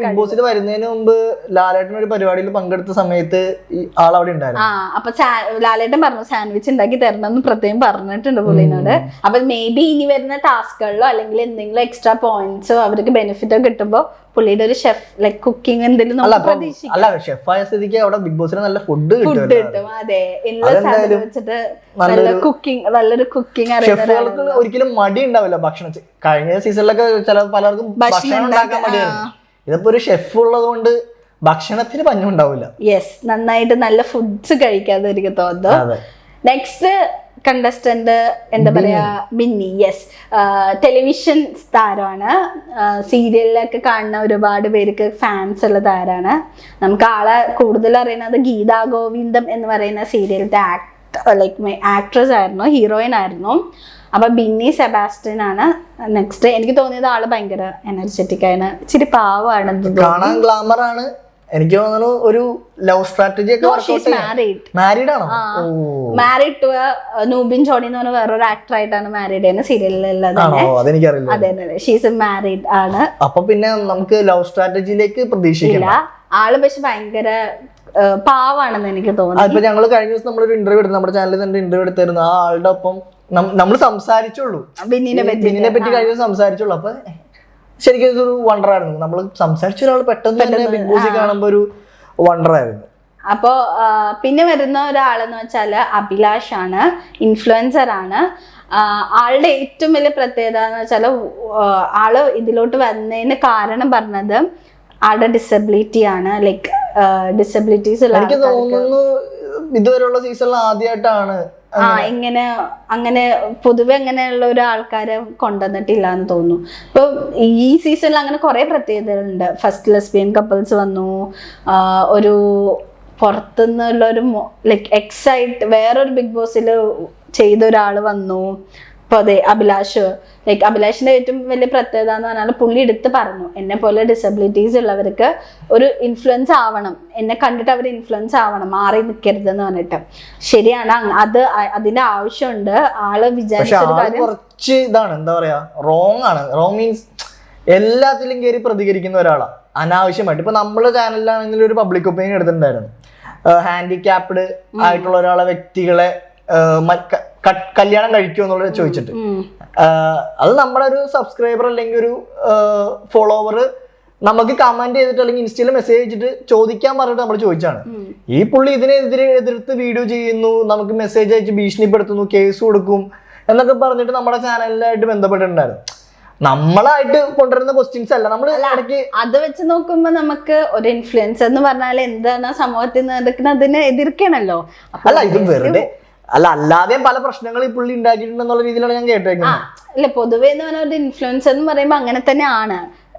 ബിഗ് ബോസിൽ വരുന്നതിന് മുമ്പ് ലാലേട്ടൻ ഒരു പരിപാടിയിൽ പങ്കെടുത്ത സമയത്ത് ആളവിടെ ഉണ്ടായിരുന്നു. അപ്പൊ ലാലേട്ടൻ പറഞ്ഞു സാൻഡ്വിച്ച് ഉണ്ടാക്കി തരണം എന്ന് പ്രത്യേകം പറഞ്ഞിട്ടുണ്ട് പുള്ളിനോട്. അപ്പൊ മേ ബി ഇനി വരുന്ന ടാസ്കുകളിലോ അല്ലെങ്കിൽ എന്തെങ്കിലും എക്സ്ട്രാ പോയിന്റ്സോ അവർക്ക് ബെനിഫിറ്റോ കിട്ടുമ്പോ പുള്ളിയുടെ ഒരു ഷെഫ് ലൈക് കുക്കിംഗ് എന്തെങ്കിലും അല്ല ഷെഫായ സ്ഥിതിക്ക് അവിടെ ബിഗ് ബോസിന് നല്ല ഫുഡ് കിട്ടും. അതെ, എല്ലാ സാധനം വെച്ചിട്ട് നല്ലൊരു കുക്കിംഗ് ഷെഫുകൾക്ക് ഒരിക്കലും മടി ഉണ്ടാവില്ല ഭക്ഷണം. കഴിഞ്ഞ സീസണിലൊക്കെ പലർക്കും ഭക്ഷണം ഉണ്ടാക്കാൻ മടിയായിരുന്നു. ഇതിപ്പോ ഒരു ഷെഫ് ഉള്ളത് കൊണ്ട് ഭക്ഷണത്തിന് പഞ്ഞുണ്ടാവില്ല. യെസ്, നന്നായിട്ട് നല്ല ഫുഡ്സ് കഴിക്കാതെ എനിക്ക് തോന്നുന്നു. നെക്സ്റ്റ് കണ്ടസ്റ്റന്റ് എന്താ പറയാ, ബിന്നി. യെസ്, ടെലിവിഷൻ താരമാണ്, സീരിയലിലൊക്കെ കാണുന്ന ഒരുപാട് പേർക്ക് ഫാൻസ് ഉള്ള താരമാണ്. നമുക്ക് ആളെ കൂടുതൽ അറിയുന്നത് ഗീതാ ഗോവിന്ദം എന്ന് പറയുന്ന സീരിയലിന്റെ ആക്ട്രസ് ആയിരുന്നു, ഹീറോയിൻ ആയിരുന്നു. അപ്പൊ ബിന്നി സെബാസ്റ്റ്യൻ ആണ് നെക്സ്റ്റ്. എനിക്ക് തോന്നിയത് ആള് ഭയങ്കര എനർജറ്റിക് ആണ്, ഇച്ചിരി പാവാണ്, കാണാൻ ഗ്ലാമർ ആണ്. എനിക്ക് തോന്നുന്നു ഒരു ലവ് സ്ട്രാറ്റജി ഒക്കെ മാരീഡ് ആണോ? മാരീഡ് ടു നൂബിൻ ജോണി എന്ന് പറഞ്ഞ വേറൊരു ആക്ടർ ആയിട്ടാണ് മാരീഡ് ചെയ്യുന്നത് സീരിയലിലുള്ളത്. അതെ, ഷീസ് മാരീഡ് ആണ്. അപ്പൊ പിന്നെ നമുക്ക് ലവ് സ്ട്രാറ്റജിയിലേക്ക് പ്രതീക്ഷിക്കില്ല. ആള് പക്ഷെ ഭയങ്കര പാവാണെന്ന് എനിക്ക് തോന്നുന്നു. ഇപ്പൊ ഞങ്ങള് കഴിഞ്ഞ ദിവസം നമ്മളൊരു ഇന്റർവ്യൂ എടുത്തു, നമ്മുടെ ചാനലിൽ തന്നെ ഇന്റർവ്യൂ എടുത്തായിരുന്നു. ആ ആളുടെ ഒപ്പം നമ്മൾ സംസാരിച്ചുള്ളൂ, ബിന്നിനെ പറ്റി കഴിഞ്ഞ ദിവസം സംസാരിച്ചുള്ളൂ. അപ്പൊ ശരിക്കും ഇതൊരു വണ്ടർ ആയിരുന്നു. നമ്മൾ സംസാരിച്ച ഒരാൾ പെട്ടെന്ന് തന്നെ ബിഗ് ബോസിൽ കാണുമ്പോ ഒരു വണ്ടർ ആയിരുന്നു. അപ്പോ പിന്നെ വരുന്ന ഒരാളെന്ന് വെച്ചാല് അഭിലാഷ് ആണ്, ഇൻഫ്ലുവൻസർ ആണ്. ആളുടെ ഏറ്റവും വലിയ പ്രത്യേകത എന്ന് വെച്ചാല് ആള് ഇതിലോട്ട് വന്നതിന് കാരണം പറഞ്ഞത് ആളുടെ ഡിസബിലിറ്റി ആണ്. ലൈക്ക് ഡിസബിലിറ്റീസ് ഉള്ള എനിക്ക് തോന്നുന്നു ഇതുവരെയുള്ള സീസണിൽ ആദ്യമായിട്ടാണ് ഇങ്ങനെ അങ്ങനെ പൊതുവെ അങ്ങനെയുള്ള ഒരു ആൾക്കാരെ കൊണ്ടുവന്നിട്ടില്ല എന്ന് തോന്നുന്നു. ഇപ്പൊ ഈ സീസണിൽ അങ്ങനെ കുറെ പ്രത്യേകതകളുണ്ട്. ഫസ്റ്റ് ലെസ്ബിയൻ കപ്പിൾസ് വന്നു, ഒരു പുറത്തുനിന്നുള്ള ഒരു ലൈക്ക് എക്സൈറ്റ് വേറൊരു ബിഗ് ബോസിൽ ചെയ്ത ഒരാൾ വന്നു. അപ്പോൾ അതെ, അഭിലാഷിന്റെ ഏറ്റവും വലിയ പ്രത്യേകത എന്ന് പറഞ്ഞാൽ പുള്ളി എടുത്ത് പറഞ്ഞു, എന്നെ പോലെ ഡിസബിലിറ്റീസ് ഉള്ളവർക്ക് ഒരു ഇൻഫ്ലുവൻസ് ആവണം, എന്നെ കണ്ടിട്ട് അവർ ഇൻഫ്ലുവൻസ് ആവണം, മാറി നിൽക്കരുത് എന്ന് പറഞ്ഞിട്ട്. ശരിയാണ്, അതിന്റെ ആവശ്യമുണ്ട്. ആള് കുറച്ച് ഇതാണ് എന്താ പറയാ, റോങ് ആണ്. റോങ് മീൻസ് എല്ലാത്തിലും കയറി പ്രതികരിക്കുന്ന ഒരാളാണ് അനാവശ്യമായിട്ട്. ഇപ്പൊ നമ്മുടെ ചാനലിലാണെങ്കിൽ ഒരു പബ്ലിക് ഒപ്പീനിയൻ എടുത്തിട്ടുണ്ടായിരുന്നു, ഹാൻഡിക്യാപ്ഡ് ആയിട്ടുള്ള ഒരാളെ വ്യക്തികളെ കല്യാണം കഴിക്കുമോ എന്നുള്ളത് ചോദിച്ചിട്ട്. അത് നമ്മുടെ ഒരു സബ്സ്ക്രൈബർ അല്ലെങ്കിൽ ഒരു ഫോളോവർ നമുക്ക് കമന്റ് ചെയ്തിട്ട് അല്ലെങ്കിൽ ഇൻസ്റ്റയിൽ മെസ്സേജ് അയച്ചിട്ട് ചോദിക്കാൻ പറഞ്ഞിട്ട് നമ്മൾ ചോദിച്ചാണ്. ഈ പുള്ളി ഇതിനെതിരെ എതിർത്ത് വീഡിയോ ചെയ്യുന്നു, നമുക്ക് മെസ്സേജ് അയച്ച് ഭീഷണിപ്പെടുത്തുന്നു, കേസ് കൊടുക്കും എന്നൊക്കെ പറഞ്ഞിട്ട് നമ്മുടെ ചാനലിലായിട്ട് ബന്ധപ്പെട്ടിട്ടുണ്ടായിരുന്നു. നമ്മളായിട്ട് കൊണ്ടുവരുന്ന ക്വസ്റ്റ്യൻസ് അല്ല നമ്മൾ ഇടയ്ക്ക് അത് വെച്ച് നോക്കുമ്പോ നമുക്ക് ഒരു ഇൻഫ്ലുവൻസ് എന്ന് പറഞ്ഞാൽ എന്താണ് സമൂഹത്തിൽ നടക്കുന്നതിനെ എതിർക്കണല്ലോ. അല്ല, ഇത് വെറുതെ അല്ലാതെയും പല പ്രശ്നങ്ങൾ ഈ പുള്ളി ഉണ്ടാക്കിയിട്ടുണ്ടെന്നുള്ള രീതിയിലാണ് ഞാൻ കേട്ടേക്കുന്നത്. അല്ല, പൊതുവേ എന്ന് പറഞ്ഞ ഒരു ഇൻഫ്ലുവൻസ് എന്ന് പറയുമ്പോൾ അങ്ങനെ തന്നെയാണ്,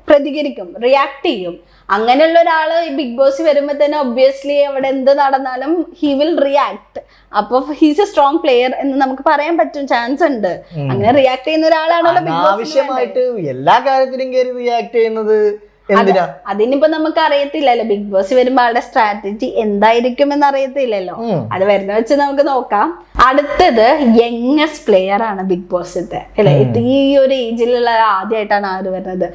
പ്രതികരിക്കും, റിയാക്ട് ചെയ്യും. അങ്ങനെയുള്ള ഒരാള് ഈ ബിഗ് ബോസ് വരുമ്പോ തന്നെ ഒബ്വിയസ്ലി അവിടെ എന്ത് നടന്നാലും ഹി വിൽ റിയാക്ട്. അപ്പൊ ഹീസ് എ സ്ട്രോങ് പ്ലെയർ എന്ന് നമുക്ക് പറയാൻ പറ്റും, ചാൻസ് ഉണ്ട്. അങ്ങനെ റിയാക്ട് ചെയ്യുന്ന ഒരാളാണല്ലോ ബിഗ് ബോസ്. ആവശ്യമായിട്ട് എല്ലാ കാര്യത്തിലും കയറി റിയാക്ട് ചെയ്യുന്നത് അതിനിപ്പോ നമുക്ക് അറിയത്തില്ലല്ലോ, ബിഗ് ബോസ് വരുമ്പോ ആളുടെ സ്ട്രാറ്റജി എന്തായിരിക്കും എന്ന് അറിയത്തില്ലല്ലോ. അത് വരുന്ന വെച്ച് നമുക്ക് നോക്കാം. അടുത്തത് യങ്ങസ്റ്റ് പ്ലെയർ ആണ് ബിഗ് ബോസിന്റെ അല്ലെ. ഈ ഒരു ഏജിലുള്ള ആദ്യമായിട്ടാണ് ആര് വരുന്നത്.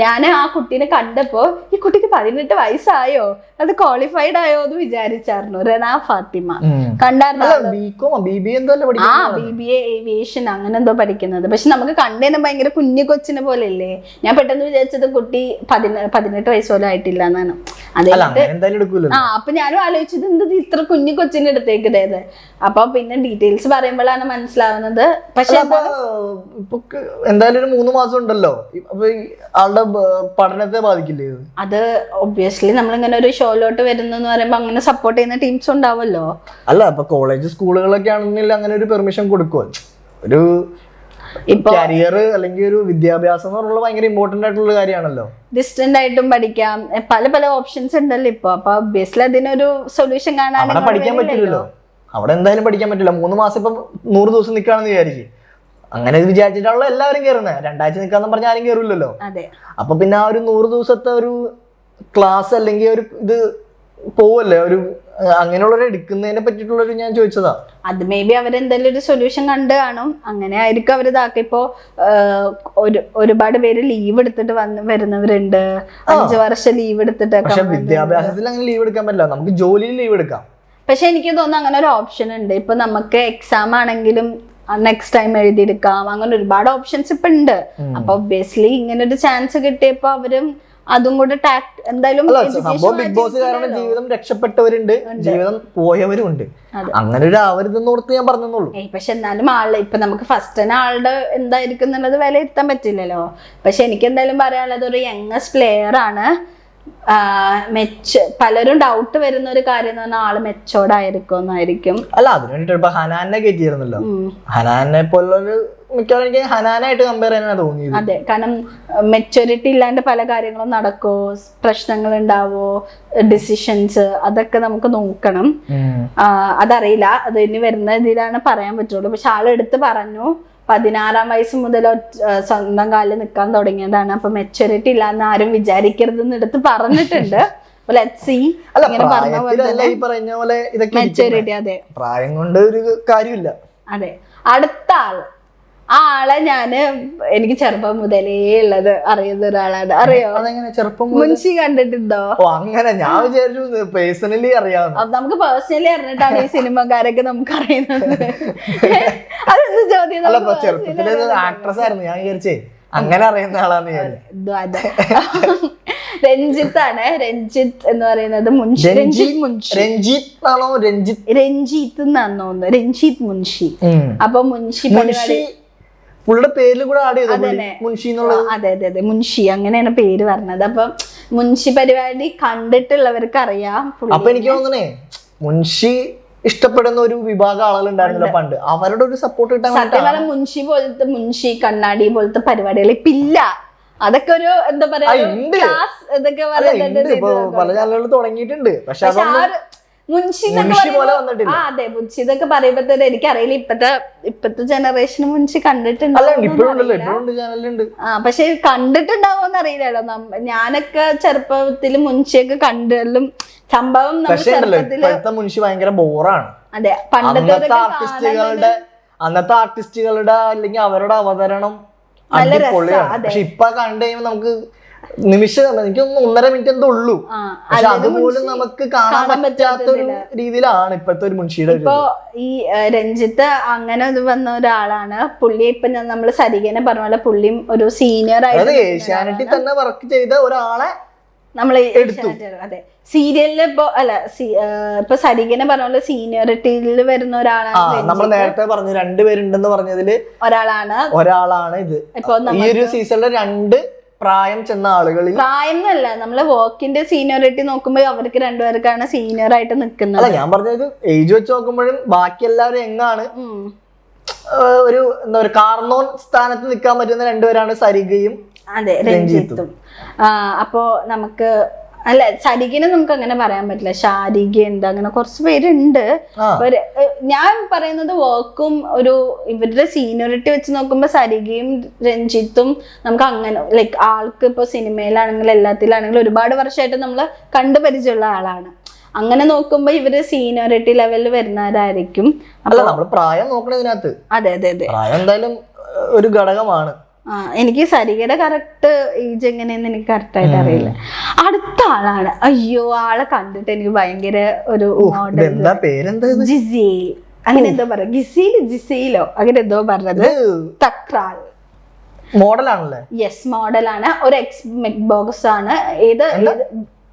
ഞാൻ ആ കുട്ടീനെ കണ്ടപ്പോ ഈ കുട്ടിക്ക് 18 വയസ്സായോ, അത് ക്വാളിഫൈഡ് ആയോ എന്ന് വിചാരിച്ചായിരുന്നു. റെന ഫാത്തിമ കണ്ടായിരുന്നു. BBA ഏവിയേഷൻ അങ്ങനെ എന്തോ പഠിക്കുന്നത്. പക്ഷെ നമുക്ക് കണ്ടേനെ ഭയങ്കര കുഞ്ഞു കൊച്ചിനെ പോലെ അല്ലേ. ഞാൻ പെട്ടെന്ന് വിചാരിച്ചത് കുട്ടി 18 വയസ്സ് പോലും ആയിട്ടില്ല എന്നാണ്. അപ്പൊ ഞാനും ആലോചിച്ചത് എന്ത് ഇത്ര കുഞ്ഞു കൊച്ചിന്റെ അടുത്തേക്കിടേത്. അപ്പൊ പിന്നെ ഡീറ്റെയിൽസ് പറയുമ്പോഴാണ് മനസ്സിലാവുന്നത്. പക്ഷെ എന്തായാലും ഒരു 3 മാസം ഉണ്ടല്ലോ, അപ്പൊ ആളുടെ പഠനത്തെ ബാധിക്കില്ലേ അത്? ഒബ്വിയസ്ലി നമ്മളിങ്ങനെ ഒരു ഷോയിലോട്ട് വരുന്നു എന്ന് പറയുമ്പോ അങ്ങനെ സപ്പോർട്ട് ചെയ്യുന്ന ടീംസ് ഉണ്ടാവുമല്ലോ. അല്ല, ഇപ്പൊ കോളേജ് സ്കൂളുകളൊക്കെ ആണെങ്കിൽ അങ്ങനെ ഒരു പെർമിഷൻ കൊടുക്കുമോ? ഒരു കരിയർ അല്ലെങ്കിൽ ഒരു വിദ്യാഭ്യാസം എന്ന് പറഞ്ഞാൽ ഭയങ്കര ഇമ്പോർട്ടന്റ് ആയിട്ടുള്ള കാര്യമാണല്ലോ. ഡിസ്റ്റന്റ് ആയിട്ടും പഠിക്കാം, പല പല ഓപ്ഷൻസ് ഉണ്ടല്ലോ ഇപ്പൊ. അപ്പൊ ഒബ്വിയസ്ലി അതിനൊരു സൊല്യൂഷൻ കാണാൻ പഠിക്കാൻ പറ്റില്ലല്ലോ. അവിടെ എന്തായാലും പഠിക്കാൻ പറ്റില്ല. 3 മാസം ഇപ്പൊ 100 ദിവസം നിൽക്കാണെന്ന് വിചാരിക്കും. അങ്ങനെ വിചാരിച്ചിട്ടാണല്ലോ എല്ലാവരും കയറുന്നത്. 2 ആഴ്ച നിൽക്കാന്ന് പറഞ്ഞാൽ ആരും കയറില്ലല്ലോ. അപ്പൊ പിന്നെ ആ ഒരു 100 ദിവസത്തെ ഒരു ക്ലാസ് അല്ലെങ്കിൽ ഒരു ഇത് പോവല്ലേ ഒരു അങ്ങനെയുള്ളവരെ എടുക്കുന്നതിനെ പറ്റിയിട്ടുള്ളൊരു ഞാൻ ചോദിച്ചതാ. അത് മേ ബി അവരെന്തെങ്കിലും ഒരു സൊല്യൂഷൻ കണ്ട് കാണും, അങ്ങനെ ആയിരിക്കും അവരിതാക്കി. ഇപ്പോ ഒരുപാട് പേര് ലീവ് എടുത്തിട്ട് വരുന്നവരുണ്ട്, 5 വർഷം ലീവ് എടുത്തിട്ട്. പക്ഷെ വിദ്യാഭ്യാസത്തിൽ അങ്ങനെ ലീവ് എടുക്കാൻ പറ്റില്ല, നമുക്ക് ജോലിയിൽ ലീവ് എടുക്കാം. പക്ഷെ എനിക്ക് തോന്നുന്നു അങ്ങനെ ഒരു ഓപ്ഷൻ ഉണ്ട്. ഇപ്പൊ നമുക്ക് എക്സാം ആണെങ്കിലും നെക്സ്റ്റ് ടൈം എഴുതിയെടുക്കാം, അങ്ങനെ ഒരുപാട് ഓപ്ഷൻസ് ഇപ്പൊ ഉണ്ട്. അപ്പൊ ഒബ്വിയസ്ലി ഇങ്ങനെ ഒരു ചാൻസ് കിട്ടിയപ്പോ അവരും അതും കൂടെ എന്തായാലും ബിഗ് ബോസ് കാരണം ജീവിതം രക്ഷപ്പെട്ടവരുണ്ട്, ജീവിതം പോയവരും ഉണ്ട്. അങ്ങനെ ഒരു ആവരുതെന്നോർത്ത് ഞാൻ പറഞ്ഞെന്നുള്ളൂ. പക്ഷെ എന്നാലും ഇപ്പൊ നമുക്ക് ഫസ്റ്റ് തന്നെ ആളുടെ എന്തായിരിക്കും എന്നുള്ളത് വിലയിരുത്താൻ പറ്റില്ലല്ലോ. പക്ഷെ എനിക്ക് എന്തായാലും പറയാനുള്ളത് ഒരു യങ്ങസ്റ്റ് പ്ലെയർ ആണ്. പലരും ഡൗട്ട് വരുന്ന ഒരു കാര്യം എന്ന് പറഞ്ഞാൽ ആള് മെച്ചോർഡായിരിക്കും എന്നായിരിക്കും. അല്ല, അതിന് വേണ്ടിട്ട് ഇപ്പൊ ഹനാനെ കയറ്റിയിരുന്നല്ലോ. ഹനാനെ പോലുള്ളൊരു മിക്കവാറും എനിക്ക് ഹനാനായിട്ട് കമ്പയർ ചെയ്യാനാണ് തോന്നിയത്. അതെ, കാരണം മെച്ചൂരിറ്റി ഇല്ലാണ്ട് പല കാര്യങ്ങളും നടക്കോ, പ്രശ്നങ്ങൾ ഉണ്ടാവോ, ഡിസിഷൻസ് അതൊക്കെ നമുക്ക് നോക്കണം. അതറിയില്ല, അത് ഇനി വരുന്ന ഇതിലാണ് പറയാൻ പറ്റുള്ളൂ. പക്ഷെ ആളെടുത്ത് പറഞ്ഞു 16-ാം വയസ്സ് മുതൽ സ്വന്തം കാലിൽ നിൽക്കാൻ തുടങ്ങിയതാണ്. അപ്പൊ മെച്ചൂരിറ്റി ഇല്ലാന്ന് ആരും വിചാരിക്കരുതെന്ന് എടുത്ത് പറഞ്ഞിട്ടുണ്ട്. മെച്ചൂരിറ്റി, അതെ, പ്രായം കൊണ്ട് ഒരു കാര്യമില്ല. അതെ. അടുത്ത ആളെ എനിക്ക് ചെറുപ്പം മുതലേ ഉള്ളത് അറിയുന്ന ഒരാളാണ്. അറിയോ? ചെറുപ്പം മുൻഷി കണ്ടിട്ടുണ്ടോ? അങ്ങനെ ഞാൻ വിചാരിച്ചു പേഴ്സണലി അറിയാം. നമുക്ക് പേഴ്സണലി അറിഞ്ഞിട്ടാണ് ഈ സിനിമക്കാരൊക്കെ നമുക്ക് അറിയുന്നത്. അതെന്ത് ചോദ്യം? ചെറുപ്പത്തിലെ ആക്ട്രസ് ആയിരുന്നു, ഞാൻ വിചാരിച്ചേ അങ്ങനെ അറിയുന്ന ആളാന്ന് വിചാരിച്ചു. രഞ്ജിത്ത് എന്ന് പറയുന്നത് രഞ്ജിത്ത് എന്നാണ് തോന്നുന്നത്, രഞ്ജിത്ത് മുൻഷി. അപ്പൊ മുൻഷി പരിപാടി പുള്ളിയുടെ പേരിൽ കൂടെ ആഡ് ചെയ്തു മുൻഷി. അതെ അതെ അതെ, മുൻഷി അങ്ങനെയാണ് പേര് പറഞ്ഞത്. അപ്പൊ മുൻഷി പരിപാടി കണ്ടിട്ടുള്ളവർക്ക് അറിയാം. അപ്പൊ എനിക്ക് തോന്നണേ മുൻഷി ഇഷ്ടപ്പെടുന്ന ഒരു വിഭാഗം ആളുകളുണ്ടായിരുന്നല്ലോ പണ്ട്, അവരുടെ ഒരു സപ്പോർട്ട് കിട്ടാൻ. സത്യം പറഞ്ഞാൽ മുൻഷി കണ്ണാടി പോലത്തെ പരിപാടികൾ ഇപ്പൊ ഇല്ല. അതൊക്കെ ഒരു എന്താ പറയാ, ഇതൊക്കെ പല ചാനലുകൾ തുടങ്ങിയിട്ടുണ്ട്. പക്ഷെ മുൻഷി അതെ, മുൻഷി ഇതൊക്കെ പറയുമ്പോ തന്നെ എനിക്കറിയില്ല ഇപ്പത്തെ ജനറേഷൻ മുൻഷി കണ്ടിട്ടുണ്ട്. പക്ഷെ കണ്ടിട്ടുണ്ടാവോന്ന് അറിയില്ലല്ലോ. ഞാനൊക്കെ ചെറുപ്പത്തില് മുൻഷിയൊക്കെ കണ്ടാലും സംഭവം മുൻഷി ഭയങ്കര ബോറാണ്. അതെ, അന്നത്തെ ആർട്ടിസ്റ്റുകളുടെ അല്ലെങ്കിൽ അവരുടെ അവതരണം അടിപൊളിയാണ്. പക്ഷെ ഇപ്പൊ കണ്ടു കഴിയുമ്പോ നമുക്ക് നിമിഷം, എനിക്കൊന്ന് 1.5 മിനിറ്റ് എന്തോ ഉള്ളൂ. പക്ഷെ അതുപോലും നമുക്ക് കാണാൻ പറ്റാത്തൊരു രീതിയിലാണ് ഇപ്പത്തെ ഒരു മുൻഷിയുടെ. ഇപ്പൊ ഈ രഞ്ജിത്ത് അങ്ങനെ വന്ന ഒരാളാണ്. പുള്ളി ഇപ്പൊ നമ്മള് സരികനെ പറഞ്ഞ പോലെ പുള്ളിയും ഒരു സീനിയർ ആയിട്ട് ഏഷ്യാനെറ്റിൽ തന്നെ വർക്ക് ചെയ്ത ഒരാളെ നമ്മൾ എടുത്തു. അതെ, സീരിയലില് ഇപ്പൊ സരികനെ പറഞ്ഞ പോലെ സീനിയോറിറ്റിയിൽ വരുന്ന ഒരാളാണ്. നമ്മൾ നേരത്തെ പറഞ്ഞു 2 പേരുണ്ടെന്ന് പറഞ്ഞതില് ഒരാളാണ് ഇത്. ഇപ്പൊ ഈ ഒരു സീസണിലെ 2 പ്രായം ചെന്ന ആളുകളിൽ, പ്രായം എന്നല്ല, നമ്മള് വർക്കിന്റെ സീനിയോറിറ്റി നോക്കുമ്പോ അവർക്ക് 2 പേർക്കാണ് സീനിയർ ആയിട്ട് നിൽക്കുന്നത്. അല്ല, ഞാൻ പറഞ്ഞത് ഏജ് വെച്ച് നോക്കുമ്പോഴും ബാക്കി എല്ലാവരും എങ്ങാണ് ഒരു എന്താ പറയുക, കാർന്നോൻ സ്ഥാനത്ത് നിൽക്കാൻ പറ്റുന്ന 2 പേരാണ് സരികയും അതെ രഞ്ജിത്തും. അപ്പോ നമുക്ക് സരികിനെ നമുക്ക് അങ്ങനെ പറയാൻ പറ്റില്ല. ശാരിക ഉണ്ട്, അങ്ങനെ കുറച്ച് പേരുണ്ട്. ഞാൻ പറയുന്നത് വർക്കും ഇവരുടെ സീനിയോറിറ്റി വെച്ച് നോക്കുമ്പോ സരികയും രഞ്ജിത്തും നമുക്ക് അങ്ങനെ ലൈക്ക് ആൾക്ക് ഇപ്പൊ സിനിമയിലാണെങ്കിലും എല്ലാത്തിലാണെങ്കിലും ഒരുപാട് വർഷമായിട്ട് നമ്മള് കണ്ടുപരിചയമുള്ള ആളാണ്. അങ്ങനെ നോക്കുമ്പോ ഇവര് സീനിയോറിറ്റി ലെവലിൽ വരുന്നവരായിരിക്കും. നമ്മള് പ്രായം നോക്കണതിനകത്ത് അതെ അതെ അതെ, പ്രായം എന്തായാലും ഒരു ഘടകമാണ്. എനിക്ക് സരികയുടെ കറക്റ്റ് ഏജ് എങ്ങനെയെന്ന് എനിക്ക് കറക്റ്റായിട്ട് അറിയില്ല. അടുത്ത ആളാണ്, അയ്യോ ആളെ കണ്ടിട്ട് എനിക്ക് ഭയങ്കര ഒരു മോഡൽ, ജിസി അങ്ങനെ എന്തോ പറയാ, ജിസയിലോ അങ്ങനെ എന്തോ പറഞ്ഞത്, തക്രാൽ മോഡലാണല്ലേ? യെസ്, മോഡലാണ്. ഒരു എക്സ് ബിഗ് ബോസ് ആണ്. ഏത്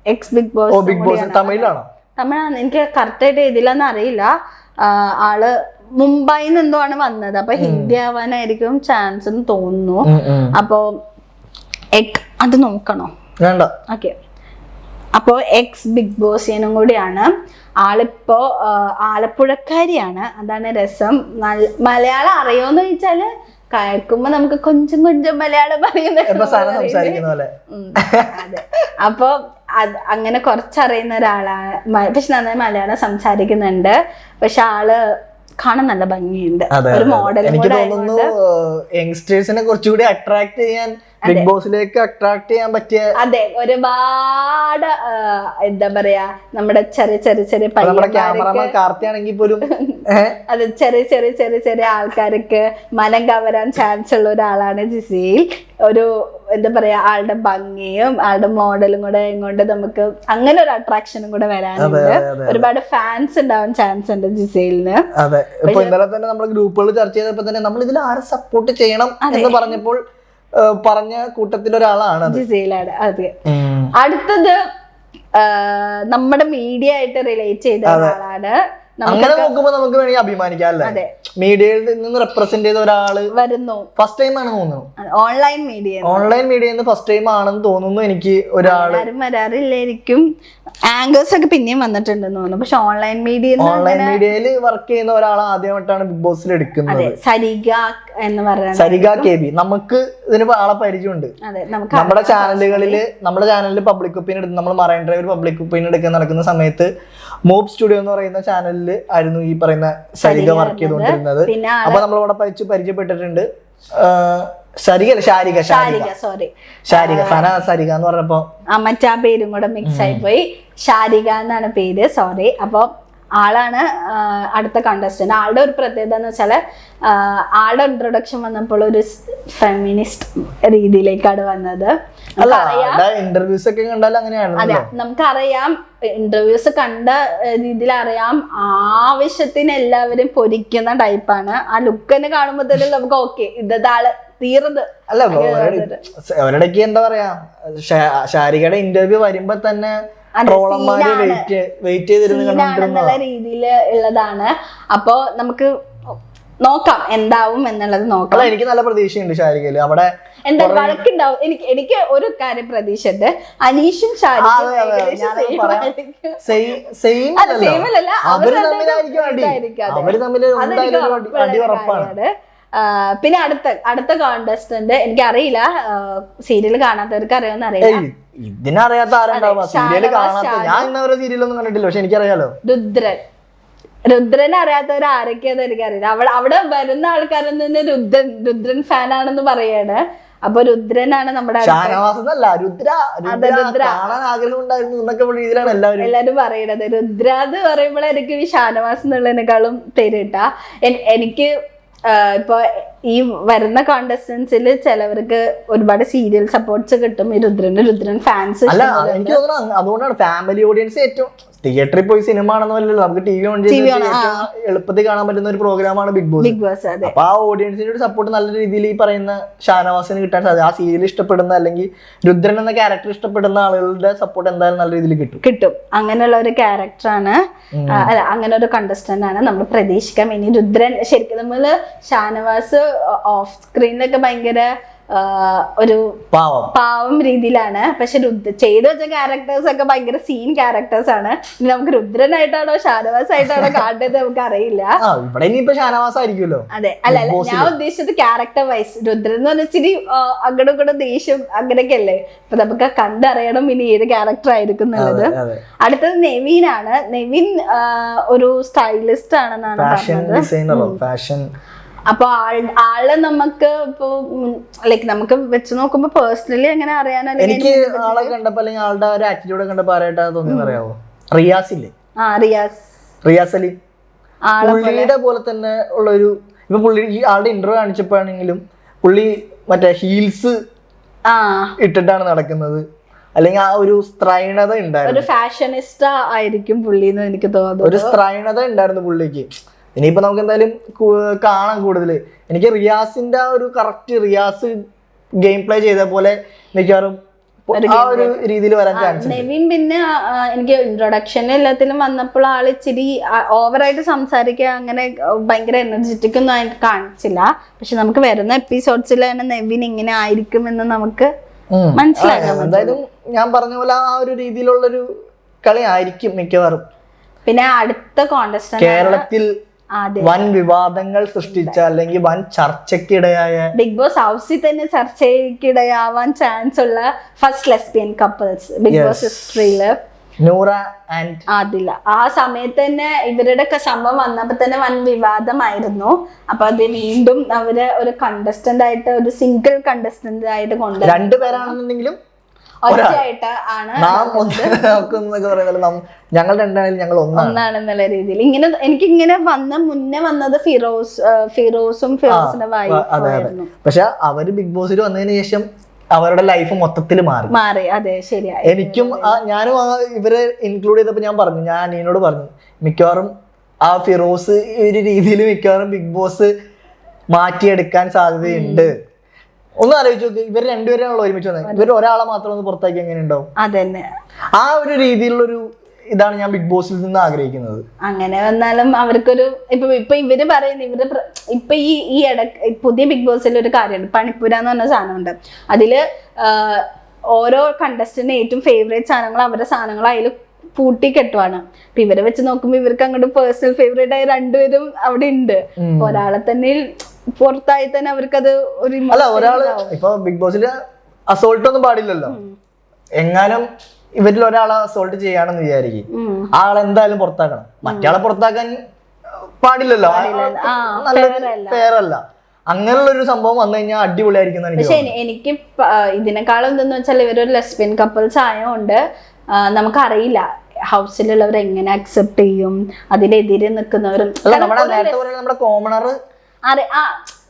എക്സ് ബിഗ് ബോസ് തമിഴാണോ? തമിഴാണ്, എനിക്ക് കറക്റ്റായിട്ട് ഏതിലാന്ന് അറിയില്ല. ആള് മുംബൈന്ന് എന്തോ ആണ് വന്നത്. അപ്പൊ ഹിന്ദി ആവാനായിരിക്കും ചാൻസ് എന്ന് തോന്നുന്നു. അപ്പോ അത് നോക്കണോ? ഓക്കെ. അപ്പോ എക്സ് ബിഗ് ബോസിനും കൂടിയാണ്. ആളിപ്പോ ആലപ്പുഴക്കാരിയാണ്, അതാണ് രസം. മലയാളം അറിയോന്ന് ചോദിച്ചാല് കേൾക്കുമ്പോ നമുക്ക് കൊഞ്ചം മലയാളം പറയുന്നത്. അതെ, അപ്പൊ അങ്ങനെ കുറച്ചറിയുന്ന ഒരാളാണ്. പക്ഷെ നന്നായി മലയാളം സംസാരിക്കുന്നുണ്ട്. പക്ഷെ ആള് കാണാൻ നല്ല ഭംഗിയുണ്ട്. അതെ, ഒരു അതെ. മോഡൽ എനിക്ക് തോന്നുന്നു യങ്സ്റ്റേഴ്സിനെ കുറച്ചുകൂടി അട്രാക്ട് ചെയ്യാൻ, ബിഗ് ബോസിലേക്ക് അട്രാക്ട് ചെയ്യാൻ പറ്റിയ, അതെ, ഒരുപാട് എന്താ പറയാ നമ്മുടെ ചെറിയ ചെറിയ ചെറിയ നമ്മുടെ ക്യാമറമാൻ കാർത്തിയാണെങ്കിൽ പോലും അതെ, ചെറിയ ചെറിയ ചെറിയ ചെറിയ ആൾക്കാർക്ക് മനം കവരാൻ ചാൻസ് ഉള്ള ഒരാളാണ് ജിസേൽ. ഒരു എന്താ പറയാ, ആളുടെ ഭംഗിയും ആളുടെ മോഡലും കൂടെ കൊണ്ട് നമുക്ക് അങ്ങനെ ഒരു അട്രാക്ഷനും കൂടെ വരാനുണ്ട്. ഒരുപാട് ഫാൻസ് ഉണ്ടാവാൻ ചാൻസ് ഉണ്ട് ജിസേലിന്. അതെ, ഇപ്പൊ ഇന്നലെ തന്നെ നമ്മുടെ ഗ്രൂപ്പുകൾ ചർച്ച ചെയ്തപ്പോ തന്നെ നമ്മൾ ഇതിൽ ആരെ സപ്പോർട്ട് ചെയ്യണം എന്ന് പറഞ്ഞപ്പോൾ പറഞ്ഞ കൂട്ടത്തിലൊരാളാണ് ജിസേലാണ്. അതെ. അടുത്തത് നമ്മുടെ മീഡിയ ആയിട്ട് റിലേറ്റ് ചെയ്ത ഒരാളാണ്. അങ്ങനെ നോക്കുമ്പോ നമുക്ക് വേണമെങ്കിൽ അഭിമാനിക്കാം അല്ലേ, മീഡിയയിൽ നിന്ന് റെപ്രസെന്റ് ചെയ്ത ഒരാള് വരുന്നു. ഫസ്റ്റ് ടൈം ആണ് തോന്നുന്നു ഓൺലൈൻ മീഡിയ ഫസ്റ്റ് ടൈം ആണെന്ന് തോന്നുന്നു എനിക്ക്. ഒരാള് വരാറില്ലായിരിക്കും, ആങ്കേഴ്സ് ഒക്കെ പിന്നെയും വന്നിട്ടുണ്ടെന്ന് തോന്നുന്നു. പക്ഷെ ഓൺലൈൻ മീഡിയയിൽ വർക്ക് ചെയ്യുന്ന ഒരാൾ ആദ്യമായിട്ടാണ് ബിഗ് ബോസിൽ എടുക്കുന്നത്. സരിഗ എന്ന് പറയുന്നത്, സരിഗ KB. നമുക്ക് ഇതിന് ആളെ പരിചയമുണ്ട്. നമ്മുടെ ചാനലിൽ പബ്ലിക് ഒപ്പീനിയൻ എടുത്ത്, നമ്മൾ മറൈൻ ഡ്രൈവിൽ പബ്ലിക് ഒപ്പീനിയൻ എടുക്കാൻ നടക്കുന്ന സമയത്ത് മോബ് സ്റ്റുഡിയോ എന്ന് പറയുന്ന ചാനലിൽ ആയിരുന്നു ഈ പറയുന്ന സരിഗ വർക്ക് ചെയ്തുകൊണ്ടിരുന്നത്. അപ്പൊ നമ്മളിവിടെ പരിചയപ്പെട്ടിട്ടുണ്ട്. ഷാരിക എന്ന് പറഞ്ഞപ്പോ മറ്റാ പേരും കൂടെ മിക്സ് ആയി പോയി. ഷാരിക എന്നാണ് പേര്, സോറി. അപ്പൊ ആളാണ് അടുത്ത കണ്ടസ്റ്റന്റ്. ആളുടെ ഒരു പ്രത്യേകത എന്ന് വെച്ചാല് ആളുടെ ഇൻട്രൊഡക്ഷൻ വന്നപ്പോൾ ഒരു ഫെമിനിസ്റ്റ് രീതിയിലേക്കാണ് വന്നത്. ഇന്റർവ്യൂസ് ഒക്കെ കണ്ടാൽ അങ്ങനെയാണ്. അതെ, നമുക്കറിയാം, ഇന്റർവ്യൂസ് കണ്ട രീതിയിൽ അറിയാം, ആവശ്യത്തിന് എല്ലാവരും പൊരിക്കുന്ന ടൈപ്പാണ്. ആ ലുക്ക് തന്നെ കാണുമ്പോ തന്നെ നമുക്ക് ഓക്കെ, ഇതാള് തീർന്നത്. അല്ല, ഒരിടയ്ക്ക് എന്താ പറയാ, ഷാരികയുടെ ഇന്റർവ്യൂ വരുമ്പോ തന്നെ എന്നുള്ള രീതിയിൽ ഉള്ളതാണ്. അപ്പൊ നമുക്ക് നോക്കാം എന്താവും എന്നുള്ളത് നോക്കാം. എനിക്ക് നല്ല പ്രതീക്ഷയുണ്ട് ഷാരികയില്. അവിടെ എന്താ വഴക്കുണ്ടാവും. എനിക്ക് ഒരു കാര്യം പ്രതീക്ഷ ഉണ്ട്, അനീഷും പിന്നെ അടുത്ത കോണ്ടസ്റ്റന്റ് എനിക്കറിയില്ല, സീരിയൽ കാണാത്തവർക്ക് അറിയാമെന്ന് അറിയില്ല. ഇതിനറിയാത്ത ആരുണ്ടാവുക, സീരിയല് കാണാത്ത. ഞാൻ ഇന്നവരെ സീരിയലൊന്നും കണ്ടിട്ടില്ല, പക്ഷെ എനിക്കറിയാലോ. രുദ്രൻ അറിയാത്തവർ ആരൊക്കെയാന്ന് എനിക്കറിയില്ല. അവിടെ വരുന്ന ആൾക്കാരിൽ നിന്ന് രുദ്രൻ ഫാൻ ആണെന്ന് പറയാണ്. അപ്പൊ രുദ്രനാണ് നമ്മുടെ എല്ലാരും പറയണത്. രുദ്ര എന്ന് പറയുമ്പോൾ എനിക്ക് ഈ ഷാനവാസ് എന്നുള്ളതിനേക്കാളും പേരിട്ടാ. എനിക്ക് ഇപ്പൊ ഈ വരുന്ന കോണ്ടസ്റ്റൻസിൽ ചിലവർക്ക് ഒരുപാട് സീരിയൽ സപ്പോർട്ട്സ് കിട്ടും. ഈ രുദ്രൻ ഫാൻസ്. എനിക്ക് തോന്നുന്നു അതുകൊണ്ടാണ് ഫാമിലി ഓഡിയൻസ് ഏറ്റവും തിയേറ്ററിൽ പോയി സിനിമ ആണെന്നല്ലോ, നമുക്ക് TV ഓൺ എളുപ്പത്തിൽ കാണാൻ പറ്റുന്ന ഒരു പ്രോഗ്രാമാണ് ബിഗ് ബോസ്. അപ്പൊ ആ ഓഡിയൻസിന്റെ ഒരു സപ്പോർട്ട് നല്ല രീതിയിൽ ഈ പറയുന്ന ഷാനവാസിന് കിട്ടാൻ സാധ്യത. ആ സീരിയൽ ഇഷ്ടപ്പെടുന്ന അല്ലെങ്കിൽ രുദ്രൻ എന്ന ക്യാരക്ടർ ഇഷ്ടപ്പെടുന്ന ആളുകളുടെ സപ്പോർട്ട് എന്തായാലും നല്ല രീതിയിൽ കിട്ടും. അങ്ങനെയുള്ള ഒരു ക്യാരക്ടറാണ്, അല്ല അങ്ങനെ ഒരു കണ്ടസ്റ്റന്റ് ആണ് നമ്മൾ പ്രതീക്ഷിക്കാം. ഇനി രുദ്രൻ ശരിക്കും നമ്മള് ഷാനവാസ് ഓഫ് സ്ക്രീനിലൊക്കെ ഭയങ്കര ഒരു പാവം രീതിയിലാണ്. പക്ഷെ ചെയ്തു വെച്ച ക്യാരക്ടേഴ്സ് ഒക്കെ ഭയങ്കര സീൻ ക്യാരക്ടേഴ്സ് ആണ്. ഇനി നമുക്ക് രുദ്രനായിട്ടാണോ ഷാനവാസ് ആയിട്ടാണോ കാണേണ്ടത് നമുക്ക് അറിയില്ല. അതെ, അല്ല ഞാൻ ഉദ്ദേശിച്ചത് ക്യാരക്ടർ വൈസ്. രുദ്രൻ എന്ന് പറഞ്ഞാൽ ഇച്ചിരി അങ്ങോട്ടും ഇങ്ങോട്ടും ദേഷ്യം അങ്ങനെയൊക്കെ അല്ലേ. അപ്പൊ നമുക്ക് കണ്ടറിയണം ഇനി ഏത് ക്യാരക്ടർ ആയിരിക്കും എന്നുള്ളത്. അടുത്തത് നെവിനാണ്. നെവിൻ ഒരു സ്റ്റൈലിസ്റ്റ് ആണെന്നാണ് പറഞ്ഞത്. അപ്പൊ ആള് നമുക്ക് ഇപ്പൊ ലൈക്ക് നമുക്ക് വെച്ച് നോക്കുമ്പോ പേഴ്സണലി എങ്ങനെ അറിയാനോ, എനിക്ക് ആളെ കണ്ടപ്പോ അല്ലെങ്കിൽ ആളുടെ ഒരു ആറ്റിറ്റ്യൂഡ് കണ്ടപ്പോ ആരായിട്ടാ തോന്നിയെന്ന് അറിയാവോ? റിയാസ് അലി. പുള്ളിയുടെ പോലെ തന്നെ ഉള്ള ഒരു, ഇപ്പൊ പുള്ളി ഈ ആളുടെ ഇന്റർവ്യൂ കാണിച്ചപ്പോഴാണെങ്കിലും പുള്ളി മറ്റേ ഹീൽസ് ഇട്ടിട്ടാണ് നടക്കുന്നത്. അല്ലെങ്കിൽ ആ ഒരു സ്ത്രൈണത ഉണ്ടായിരുന്നു. ഒരു ഫാഷനിസ്റ്റ് ആയിരിക്കും പുള്ളി എന്ന് എനിക്ക് തോന്നുന്നു. ഒരു സ്ത്രൈണത ഉണ്ടായിരുന്നു പുള്ളിക്ക്. ഇനിയിപ്പോ നമുക്ക് എന്തായാലും കാണാൻ കൂടുതൽ. എനിക്ക് റിയാസിന്റെ ആ ഒരു കറക്റ്റ് റിയാസ് ഗെയിം പ്ലേ ചെയ്ത പോലെ മിക്കവാറും ആ ഒരു രീതിയിൽ വരാൻ ചാൻസ്. നെവിൻ പിന്നെ എനിക്ക് ഇൻട്രൊഡക്ഷൻ എല്ലാത്തിലും വന്നപ്പോൾ ആള് ഇച്ചിരി ഓവറായിട്ട് സംസാരിക്കുക, അങ്ങനെ ഭയങ്കര എനർജറ്റിക് ഒന്നും ആയിട്ട് കാണിച്ചില്ല. പക്ഷെ നമുക്ക് വരുന്ന എപ്പിസോഡ്സിൽ തന്നെ നെവിൻ ഇങ്ങനെ ആയിരിക്കും എന്ന് നമുക്ക് മനസ്സിലാക്കാം. എന്തായാലും ഞാൻ പറഞ്ഞ പോലെ ആ ഒരു രീതിയിലുള്ളൊരു കളി ആയിരിക്കും മിക്കവാറും. പിന്നെ അടുത്ത കോണ്ടസ്റ്റന്റ് കേരളത്തിൽ വൻ വിവാദങ്ങൾ സൃഷ്ടിച്ച അല്ലെങ്കിൽ വൻ ചർച്ചയ്ക്കിടയായ, ബിഗ് ബോസ് ഹൗസിൽ തന്നെ ചർച്ചയ്ക്കിടയാവാൻ ചാൻസ് ഉള്ള first lesbian couples big boss ഹിസ്റ്ററിയില് നൂറ ആൻഡ് അതില്ല. ആ സമയത്ത് തന്നെ ഇവരുടെ ഒക്കെ സംഭവം വന്നപ്പോ തന്നെ വൻ വിവാദമായിരുന്നു. അപ്പൊ അത് വീണ്ടും അവര് ഒരു കണ്ടസ്റ്റന്റ് ആയിട്ട്, ഒരു സിംഗിൾ കണ്ടസ്റ്റന്റ് ആയിട്ട് കൊണ്ടുവരും. രണ്ടുപേരാണെന്നുണ്ടെങ്കിലും ഒറ്റയായിട്ട് ആണ് ഞങ്ങൾ രണ്ടാണെങ്കിലും ഞങ്ങൾ ഒന്നാണെന്നുള്ള രീതിയിൽ. ഇങ്ങനെ എനിക്ക് ഇങ്ങനെ മുന്നേ വന്നത് ഫിറോസും ഫിറോസിന്റെ വൈഫായിരുന്നു. പക്ഷെ അവര് ബിഗ് ബോസിൽ വന്നതിന് ശേഷം അവരുടെ ലൈഫ് മൊത്തത്തിൽ മാറി. അതെ, ശരിയായി. എനിക്കും ഞാനും ഇവരെ ഇൻക്ലൂഡ് ചെയ്തപ്പോ ഞാൻ പറഞ്ഞു, ഞാൻ അനീനോട് പറഞ്ഞു, മിക്കവാറും ആ ഫിറോസ് ഒരു രീതിയിൽ മിക്കവാറും ബിഗ് ബോസ് മാറ്റിയെടുക്കാൻ സാധ്യതയുണ്ട്. ഒന്ന് ആലോചിച്ച് നോക്ക്, ഇവർ രണ്ടുപേരാണല്ലോ ഒരുമിച്ച് വന്നത്. ഇവർ ഒരാളെ മാത്രം ഒന്ന് പുറത്താക്കി എങ്ങനെ ഉണ്ടാവും? അതന്നെ, ആ ഒരു രീതിയിലുള്ളൊരു ഇതാണ് ഞാൻ ബിഗ് ബോസിൽ നിന്ന് ആഗ്രഹിക്കുന്നത്. അങ്ങനെ വന്നാലും അവർക്കൊരു ഇപ്പൊ ഇവര് പറയുന്ന ഇപ്പൊ ഈ പുതിയ ബിഗ് ബോസിൽ ഒരു കാര്യമുണ്ട്, പണിപ്പുര എന്ന് പറഞ്ഞ സാധനമുണ്ട്. അതില് ഓരോ കണ്ടസ്റ്റന്റിന് ഏറ്റവും ഫേവറേറ്റ് സാധനങ്ങൾ അവരുടെ സാധനങ്ങൾ അതിൽ പൂട്ടി കെട്ടുവാണ്. അപ്പൊ ഇവരെ വെച്ച് നോക്കുമ്പോ ഇവർക്ക് അങ്ങോട്ട് പേഴ്സണൽ ഫേവറേറ്റ് ആയ രണ്ടുപേരും അവിടെ ഉണ്ട്. ഒരാളെ തന്നെ പുറത്തായി തന്നെ അവർക്കത് ഒരു ഒരാള് ഇപ്പൊ ബിഗ് ബോസിൽ അസോൾട്ട് ഒന്നും പാടില്ലല്ലോ. എങ്ങാനും ഇവരിൽ ഒരാളെ അസോൾട്ട് ചെയ്യാണെന്ന് വിചാരിക്കും, ആളെന്തായാലും പുറത്താക്കണം. മറ്റയാളെ പുറത്താക്കാൻ പാടില്ലല്ലോ, ഫെയർ അല്ല. അങ്ങനെയുള്ള ഒരു സംഭവം വന്നു കഴിഞ്ഞാൽ അടിപൊളിയായിരിക്കും. പക്ഷെ എനിക്ക് ഇതിനെക്കാളും എന്തെന്ന് വെച്ചാൽ ഇവരൊരു ലെസ്ബിയൻ കപ്പിൾസ് ആയതുകൊണ്ട് നമുക്കറിയില്ല ഹൗസിലുള്ളവർ എങ്ങനെ അക്സെപ്റ്റ് ചെയ്യും, അതിനെതിരെ നിൽക്കുന്നവരും. നമ്മുടെ കോമണർ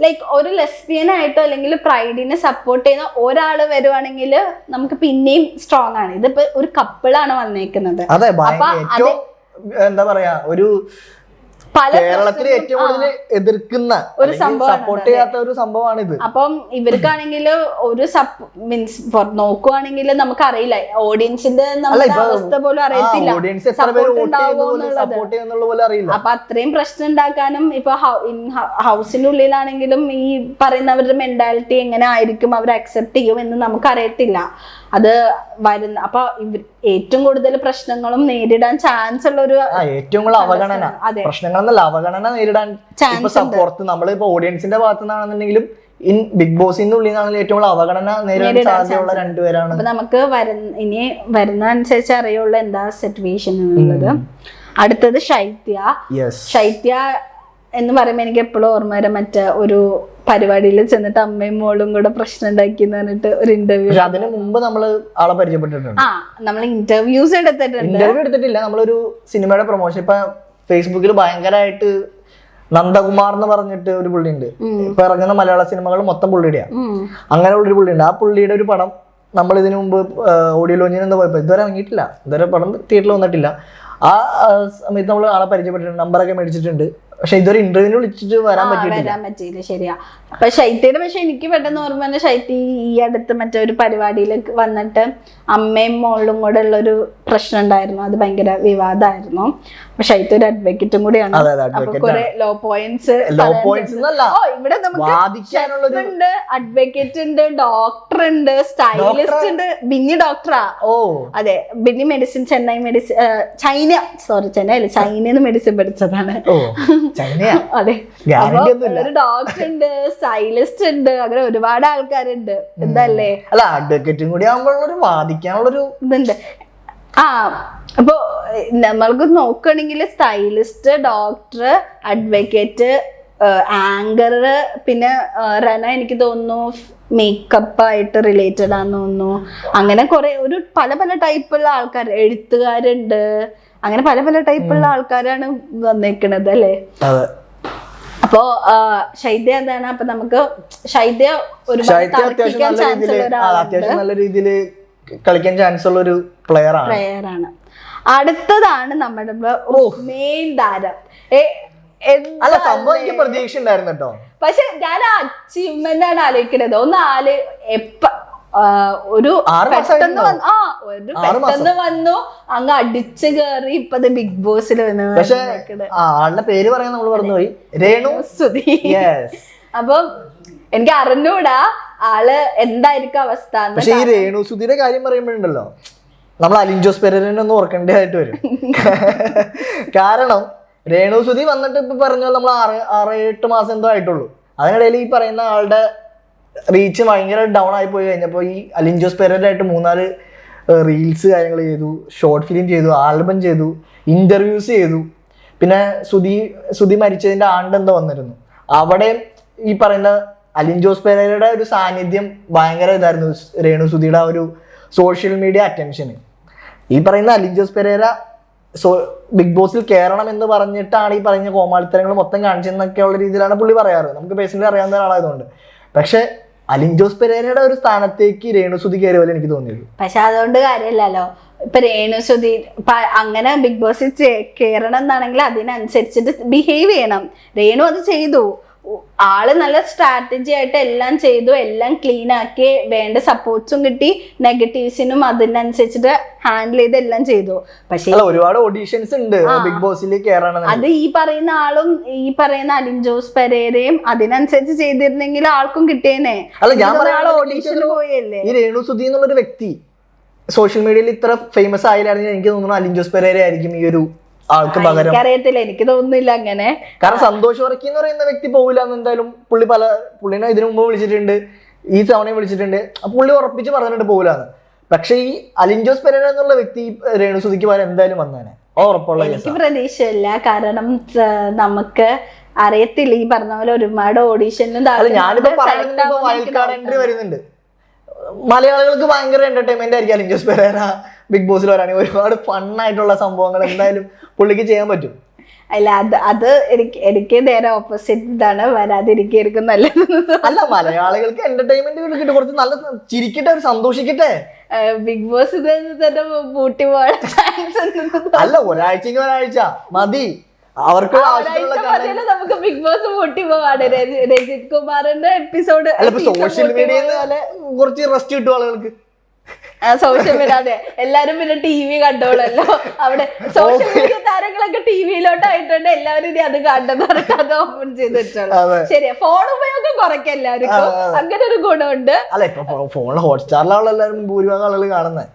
ലൈക്ക് ഒരു ലെസ്ബിയൻ ആയിട്ടോ അല്ലെങ്കിൽ പ്രൈഡിനെ സപ്പോർട്ട് ചെയ്യുന്ന ഒരാള് വരുവാണെങ്കിൽ നമുക്ക് പിന്നെയും സ്ട്രോങ് ആണ്. ഇതിപ്പോ ഒരു കപ്പിളാണ് വന്നേക്കുന്നത്. എന്താ പറയാ, ഒരു കേരളത്തിൽ ഏറ്റവും കൂടുതൽ എതിർക്കുന്ന ഒരു സപ്പോർട്ട് ചെയ്യാത്ത ഒരു സംഭവമാണ് ഇത്. അപ്പം ഇവർക്കാണെങ്കിൽ ഒരു മീൻസ് നോക്കുവാണെങ്കിൽ നമുക്കറിയില്ല, ഓഡിയൻസിന്റെ അവസ്ഥ പോലും അറിയത്തില്ല, അപ്പൊ അത്രയും പ്രശ്നം ഉണ്ടാക്കാനും ഇപ്പൊ ഹൗസിന്റെ ഉള്ളിലാണെങ്കിലും ഈ പറയുന്നവരുടെ മെന്റാലിറ്റി എങ്ങനെ ആയിരിക്കും, അവർ അക്സെപ്റ്റ് ചെയ്യും എന്ന് നമുക്കറിയത്തില്ല. അത് വരുന്ന അപ്പൊ ഏറ്റവും കൂടുതൽ പ്രശ്നങ്ങളും നേരിടാൻ ചാൻസ് ഉള്ള ഒരു ഏറ്റവും കൂടുതൽ അവഗണന പ്രശ്നങ്ങളെന്നല്ല അവഗണന നേരിടാൻ പുറത്ത് നമ്മളിപ്പോ ഓഡിയൻസിന്റെ ഭാഗത്തു നിന്നാണെന്നുണ്ടെങ്കിലും ബിഗ് ബോസിന്റെ ഉള്ളിൽ നിന്നാണെങ്കിലും ഏറ്റവും കൂടുതൽ അവഗണന നേരിടാൻ സാധ്യതയുള്ള രണ്ടുപേരാണ്. അപ്പൊ നമുക്ക് ഇനി വരുന്ന അനുസരിച്ച് അറിയുള്ളൂ എന്താ സിറ്റുവേഷൻ എന്നുള്ളത്. അടുത്തത് ശൈത്യ എന്ന് പറയുമ്പോ എനിക്ക് എപ്പോഴും ഓർമ്മ വരാം, മറ്റേ ഒരു പരിപാടിയിൽ ചെന്നിട്ട് അമ്മയും മോളും കൂടെ പ്രശ്നം ഉണ്ടാക്കി എന്ന് പറഞ്ഞിട്ട് ഒരു ഇന്റർവ്യൂ. അതിന് മുമ്പ് നമ്മള് ആളെ പരിചയപ്പെട്ടിട്ടുണ്ട്. നമ്മൾ ഇന്റർവ്യൂസ് എടുത്തിട്ടില്ല. നമ്മളൊരു സിനിമയുടെ പ്രൊമോഷൻ ഇപ്പൊ ഫേസ്ബുക്കിൽ ഭയങ്കരമായിട്ട് നന്ദകുമാർ എന്ന് പറഞ്ഞിട്ട് ഒരു പുള്ളിയുണ്ട്. ഇപ്പൊ ഇറങ്ങുന്ന മലയാള സിനിമകൾ മൊത്തം പുള്ളിയുടെയാ. അങ്ങനെയുള്ള ഒരു പുള്ളിയുണ്ട്. ആ പുള്ളിയുടെ ഒരു പടം നമ്മൾ ഇതിനു മുമ്പ് ഓഡിയോ ലോഞ്ചിന് എന്താ പോയപ്പോ ഇതുവരെ ഇറങ്ങിയിട്ടില്ല, ഇതുവരെ പടം തിയേറ്ററിൽ വന്നിട്ടില്ല. ആ സമയത്ത് നമ്മൾ ആളെ പരിചയപ്പെട്ടിട്ടുണ്ട്, നമ്പറൊക്കെ മേടിച്ചിട്ടുണ്ട്. പക്ഷെ ഇതൊരു ഇന്റർവ്യൂവിന് വിളിച്ചിട്ട് വരാൻ പറ്റിയില്ല. ശരിയാ. അപ്പൊ ശൈത്യയുടെ പക്ഷെ എനിക്ക് പെട്ടെന്ന് ഓർമ്മ തന്നെ, ശൈത്യ ഈ അടുത്ത് മറ്റൊരു പരിപാടിയിൽ വന്നിട്ട് അമ്മയും മോളും കൂടെ ഉള്ളൊരു പ്രശ്നം ഉണ്ടായിരുന്നു. അത് ഭയങ്കര വിവാദമായിരുന്നു. അപ്പൊ ശൈത്യ ഒരു അഡ്വക്കേറ്റും കൂടിയാണ്. കുറെ ലോ പോയിന്റ്സ് ഇവിടെ നമുക്ക് ഉണ്ട്, അഡ്വക്കേറ്റ് ഉണ്ട്, ഡോക്ടർ ഉണ്ട്, സ്റ്റൈലിസ്റ്റ് ഉണ്ട്. ബിന്നി ഡോക്ടറാ. അതെ, ബിന്നി മെഡിസിൻ ചെന്നൈ ചൈനയിൽ മെഡിസിൻ പഠിച്ചതാണ്. അതെ, ഒരു ഡോക്ടർ ഉണ്ട്, സ്റ്റൈലിസ്റ്റ് ഉണ്ട്, അങ്ങനെ ഒരുപാട് ആൾക്കാരുണ്ട്. എന്തല്ലേ അല്ല അഡ്വക്കേറ്റും കൂടി ആകുമ്പോഴൊരു വാദിക്കാനുള്ളൊരു ഇതുണ്ട്. അപ്പൊ നമ്മൾക്ക് നോക്കുകയാണെങ്കിൽ സ്റ്റൈലിസ്റ്റ്, ഡോക്ടർ, അഡ്വക്കേറ്റ്, ആങ്കർ, പിന്നെ റന എനിക്ക് തോന്നുന്നു മേക്കപ്പ് ആയിട്ട് റിലേറ്റഡ് ആണെന്ന് തോന്നുന്നു. അങ്ങനെ കുറെ പല ടൈപ്പുള്ള ആൾക്കാർ, എഴുത്തുകാരുണ്ട്, അങ്ങനെ പല ടൈപ്പുള്ള ആൾക്കാരാണ് വന്നേക്കണത് അല്ലേ. അപ്പോ ശൈത്യ എന്താണ്, അപ്പൊ നമുക്ക് ശൈത്യ അത്യാവശ്യം നല്ല രീതിയിൽ കളിക്കാൻ ചാൻസ് ഉള്ള ഒരു പ്ലെയർ ആണ്. അടുത്തതാണ് നമ്മുടെ മെയിൻ താരം. അല്ല സംഭവം എനിക്ക് പ്രതീക്ഷ ഉണ്ടായിരുന്നു കേട്ടോ. പക്ഷെ ഞാൻ അച്ചീവ്മെന്റ് ആണ് ആലോചിക്കുന്നത്. ഒരു പെട്ടെന്ന് വന്നു അങ്ങ് അടിച്ചു കയറി ഇപ്പൊ ബിഗ് ബോസിൽ ആളുടെ പേര് പറയാൻ നമ്മൾ പറഞ്ഞുപോയി, രേണുസുതി. അപ്പം എനിക്ക് അറിഞ്ഞൂടാ ആള് എന്തായിരിക്കും അവസ്ഥ. പക്ഷെ ഈ രേണുസുതിയുടെ കാര്യം പറയുമ്പോഴുണ്ടല്ലോ നമ്മൾ അലിൻ ജോസ് പെരേരനെ ഒന്ന് ഓർക്കേണ്ടതായിട്ട് വരും. കാരണം രേണുസുതി വന്നിട്ട് ഇപ്പൊ പറഞ്ഞാൽ നമ്മൾ 6-8 മാസം എന്തോ ആയിട്ടുള്ളൂ. അതിനിടയിൽ ഈ പറയുന്ന ആളുടെ റീച്ച് ഭയങ്കര ഡൗൺ ആയി പോയി കഴിഞ്ഞപ്പോൾ ഈ അലിൻ ജോസ് പെരേരായിട്ട് 3-4 റീൽസ് കാര്യങ്ങൾ ചെയ്തു, ഷോർട്ട് ഫിലിം ചെയ്തു, ആൽബം ചെയ്തു, ഇന്റർവ്യൂസ് ചെയ്തു. പിന്നെ സുധി മരിച്ചതിന്റെ ആണ്ട് എന്തോ വന്നിരുന്നു. അവിടെ ഈ പറയുന്ന അലിൻ ജോസ് പെരേരയുടെ ഒരു സാന്നിധ്യം ഭയങ്കര ഇതായിരുന്നു രേണു സുധിയുടെ ആ ഒരു സോഷ്യൽ മീഡിയ അറ്റൻഷന്. ഈ പറയുന്ന അലിൻ ജോസ് പെരേര ബിഗ് ബോസിൽ കയറണം എന്ന് പറഞ്ഞിട്ടാണ് ഈ പറഞ്ഞ കോമാളിത്തരങ്ങൾ മൊത്തം കാണിച്ചെന്നൊക്കെയുള്ള രീതിയിലാണ് പുള്ളി പറയാറ്. നമുക്ക് പേഴ്സണലി അറിയാവുന്ന ഒരാളായതുകൊണ്ട്. പക്ഷെ അലിൻ ജോസ് പെരേരയുടെ ഒരു സ്ഥാനത്തേക്ക് രേണു സുധി കയറിയ പോലെ എനിക്ക് തോന്നിയത്. പക്ഷെ അതുകൊണ്ട് കാര്യമില്ലല്ലോ. ഇപ്പൊ രേണു സുധി അങ്ങനെ ബിഗ് ബോസിൽ കയറണം എന്നാണെങ്കിൽ അതിനനുസരിച്ചിട്ട് ബിഹേവ് ചെയ്യണം. രേണു അത് ചെയ്തു. ആള് നല്ല സ്ട്രാറ്റജി ആയിട്ട് എല്ലാം ചെയ്തു, എല്ലാം ക്ലീൻ ആക്കി, വേണ്ട സപ്പോർട്ട്സും കിട്ടി, നെഗറ്റീവ്സിനും അതിനനുസരിച്ചിട്ട് ഹാൻഡിൽ ചെയ്ത് എല്ലാം ചെയ്തു. പക്ഷെ ഒരുപാട് ഓഡീഷൻസ് ഉണ്ട് ബിഗ് ബോസിലേക്ക് കയറണം. അത് ഈ പറയുന്ന ആളും ഈ പറയുന്ന അലിൻ ജോസ് പെരേരയും അതിനനുസരിച്ച് ചെയ്തിരുന്നെങ്കിൽ ആൾക്കും കിട്ടിയേനെ. ഓഡീഷനിൽ പോയല്ലേ. ഈ രേണു സുധി എന്നുള്ളൊരു വ്യക്തി സോഷ്യൽ മീഡിയയിൽ ഇത്ര ഫേമസ് ആയില്ലായിരുന്നു. എനിക്ക് തോന്നുന്നു അലിൻ ജോസ് പെരേര ആയിരിക്കും ഈ ഒരു ആൾക്ക് പകരം. അറിയത്തില്ല, എനിക്ക് തോന്നുന്നില്ല അങ്ങനെ. കാരണം സന്തോഷ് വർക്കി എന്ന് പറയുന്ന വ്യക്തി പോകില്ല എന്ന് എന്തായാലും പുള്ളിനെ ഇതിനു മുമ്പ് വിളിച്ചിട്ടുണ്ട്, ഈ തവണയും വിളിച്ചിട്ടുണ്ട്. പുള്ളി ഉറപ്പിച്ച് പറഞ്ഞിട്ട് പോകില്ലാന്ന്. പക്ഷെ ഈ അലിൻ ജോസ് പെരേര എന്നുള്ള വ്യക്തി രേണു സുധിക്ക് പകരം എന്തായാലും വന്നേനെ, ഉറപ്പുള്ള. എനിക്ക് പ്രതീക്ഷയില്ല. കാരണം നമുക്ക് അറിയത്തില്ല, ഈ പറഞ്ഞ പോലെ ഒരുപാട് ഓഡീഷനിലും ഞാനിപ്പോ പറയുന്നത് വൈൽഡ് കാർഡ് എൻട്രി വരുന്നുണ്ട്. മലയാളികൾക്ക് ഭയങ്കര എന്റർടൈൻമെന്റ് ആയിരിക്കും അലിൻ ജോസ് പെരേര ബിഗ് ബോസിൽ വരാണെങ്കിൽ. ഒരുപാട് ഫണ്ണായിട്ടുള്ള സംഭവങ്ങൾ എന്തായാലും പുള്ളിക്ക് ചെയ്യാൻ പറ്റും. അല്ല, അത് എനിക്ക് നേരെ ഓപ്പോസിറ്റ് ഇതാണ്, വരാതിരിക്കും നല്ലത്. അല്ല, മലയാളികൾക്ക് എന്റർടൈൻമെന്റ് കിട്ടും, കുറച്ച് നല്ല ചിരിക്കട്ടെ, ഒരു സന്തോഷിക്കട്ടെ. ബിഗ് ബോസ് തന്നെ പൂട്ടി പോകാൻ ചാൻസ്. അല്ല, ഒരാഴ്ച മതി അവർക്ക്. നമുക്ക് ബിഗ് ബോസ് പൂട്ടി പോവാണ്. രജിത് കുമാറിന്റെ എപ്പിസോഡ് സോഷ്യൽ മീഡിയയിൽ കുറച്ച് റെസ്റ്റ് കിട്ടും ആളുകൾക്ക്. സോഷ്യൽ മീഡിയ, അതെ, എല്ലാരും പിന്നെ ടി വി കണ്ടോളല്ലോ. അവിടെ സോഷ്യൽ മീഡിയ താരങ്ങളൊക്കെ ടിവിയിലോട്ടായിട്ടുണ്ട്. എല്ലാവരും ഇനി അത് കണ്ടെന്ന് പറഞ്ഞിട്ട് അത് ഓപ്പൺ ചെയ്ത് വെച്ചോളൂ. ശരിയാ, ഫോൺ ഉപയോഗം കുറയ്ക്കാം എല്ലാവർക്കും, അങ്ങനെ ഒരു ഗുണമുണ്ട്. അല്ല, ഇപ്പൊ ഫോണിൽ ഹോട്ട്സ്റ്റാറിലാണ് എല്ലാവരും ഭൂരിഭാഗം ആളുകൾ കാണുന്നത്.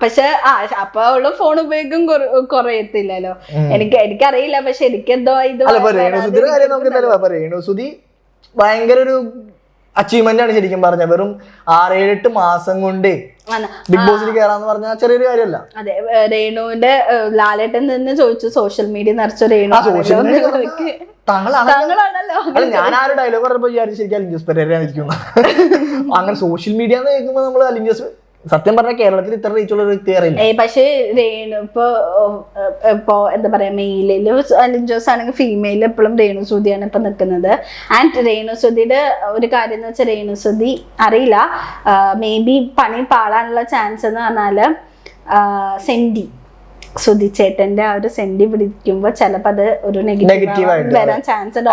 പക്ഷെ അപ്പൊ അവള് ഫോൺ ഉപയോഗം കുറയത്തില്ലല്ലോ. എനിക്കറിയില്ല. പക്ഷെ എനിക്കെന്തോ ഇത് രേണു സുധി ഭയങ്കര ഒരു അച്ചീവ്മെന്റ് ആണ് ശരിക്കും പറഞ്ഞ. വെറും 6-7 മാസം കൊണ്ട് ബിഗ് ബോസിൽ കയറാന്ന് പറഞ്ഞാൽ ചെറിയൊരു കാര്യമല്ല. അതെ, രേണുവിന്റെ ലാലേട്ടൻ തന്നെ ചോദിച്ചു, സോഷ്യൽ മീഡിയ നിറച്ച രേണു താങ്കളാണല്ലോ. അല്ല, ഞാൻ ആ ഒരു ഡയലോഗ് പറഞ്ഞപ്പോ വിചാരിച്ചു ശരിക്കും അലിൻ ജോസ് പെരേര ഇരിക്കും. അങ്ങനെ സോഷ്യൽ മീഡിയ എന്ന് കേൾക്കുമ്പോൾ നമ്മൾ അലിൻ ജോസ്, സത്യം പറഞ്ഞാൽ കേരളത്തിൽ ഇത്ര റീച്ചുള്ള ഒരു വ്യക്തി അറിയില്ല. പക്ഷേ രേണു ഇപ്പൊ എന്താ പറയാ, മെയിലില് അലിൻ ജോസ് ആണെങ്കിൽ ഫീമെയില് എപ്പോഴും രേണു സുധിയാണ് ഇപ്പൊ നിൽക്കുന്നത്. ആൻഡ് രേണു സുധിയുടെ ഒരു കാര്യം എന്ന് വെച്ചാൽ, രേണു സുധി അറിയില്ല, മേ ബി പണി പാളാനുള്ള ചാൻസ് എന്ന് പറഞ്ഞാല് സെന്റി സുധി ചേട്ടന്റെ ആ ഒരു സെന്റി പിടിക്കുമ്പോ ചിലപ്പോ അത് ഒരു നെഗറ്റീവ് വരാൻ ചാൻസ് ഉണ്ട്.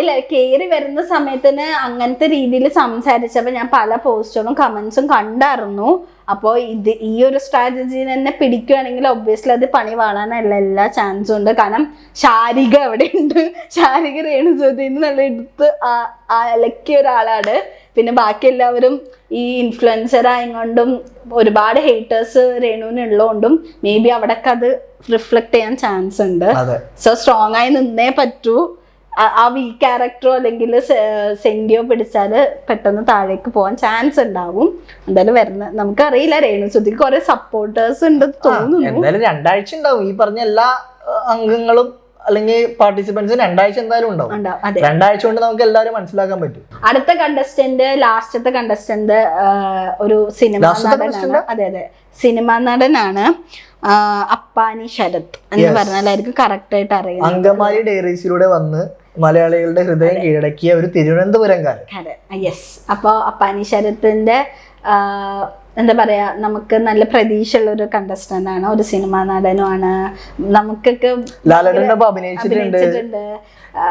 ഇല്ല, കേറി വരുന്ന സമയത്തിന് അങ്ങനത്തെ രീതിയിൽ സംസാരിച്ചപ്പോ ഞാൻ പല പോസ്റ്റുകളും കമന്റ്സും കണ്ടായിരുന്നു. അപ്പോൾ ഈ ഒരു സ്ട്രാറ്റജി തന്നെ പിടിക്കുകയാണെങ്കിൽ ഒബ്വിയസ്ലി അത് പണി വാളാനുള്ള എല്ലാ ചാൻസും ഉണ്ട്. കാരണം ശാരിക അവിടെ ഉണ്ട്. ശാരിക രേണു സുധിന്ന് നല്ല എടുത്ത് അലക്കിയ ഒരാളാണ്. പിന്നെ ബാക്കി എല്ലാവരും ഈ ഇൻഫ്ലുവൻസർ ആയതുകൊണ്ടും ഒരുപാട് ഹേറ്റേഴ്സ് രേണുവിന് ഉള്ളതുകൊണ്ടും മേ ബി അവിടൊക്കെ അത് റിഫ്ലക്ട് ചെയ്യാൻ ചാൻസ് ഉണ്ട്. സോ സ്ട്രോങ് ആയി നിന്നേ പറ്റൂ. ആ വീക്ക് ക്യാരക്ടറോ അല്ലെങ്കിൽ സെന്റിയോ പിടിച്ചാല് പെട്ടെന്ന് താഴേക്ക് പോകാൻ ചാൻസ് ഉണ്ടാവും. എന്തായാലും നമുക്കറിയില്ല. രേണു സുധിക്ക് കുറെ സപ്പോർട്ടേഴ്സ് ഉണ്ട് തോന്നുന്നു. എന്തായാലും 2 ആഴ്ച ഉണ്ടാവും. ഈ പറഞ്ഞ എല്ലാ അംഗങ്ങളും അല്ലെങ്കിൽ പാർട്ടിസിപ്പൻസ് 2 ആഴ്ച എന്തായാലും ഉണ്ടാവും. 2 ആഴ്ച കൊണ്ട് നമുക്ക് എല്ലാവരും മനസ്സിലാക്കാൻ പറ്റും. അടുത്ത കണ്ടസ്റ്റന്റ്, ലാസ്റ്റത്തെ കണ്ടസ്റ്റന്റ് ഒരു സിനിമ നടനാണ്. അതെ, സിനിമാ നടനാണ്. അപ്പാനി ശരത് എന്ന് പറഞ്ഞാലായിരിക്കും കറക്റ്റ് ആയിട്ട് അറിയാം. അങ്കമാലി ഡയറീസിലൂടെ വന്ന് മലയാളികളുടെ ഹൃദയം കീഴടക്കിയ ഒരു തിരുവനന്തപുരംകാരൻ. യെസ്. അപ്പൊ അപ്പാനി ശരത്തിന്റെ എന്താ പറയാ, നമുക്ക് നല്ല പ്രതീക്ഷയുള്ള ഒരു കണ്ടസ്റ്റന്റ് ആണ്, ഒരു സിനിമാ നടനുമാണ്. നമുക്കൊക്കെ ലാലേട്ടനൊപ്പം അഭിനയിച്ചിട്ടുണ്ട്.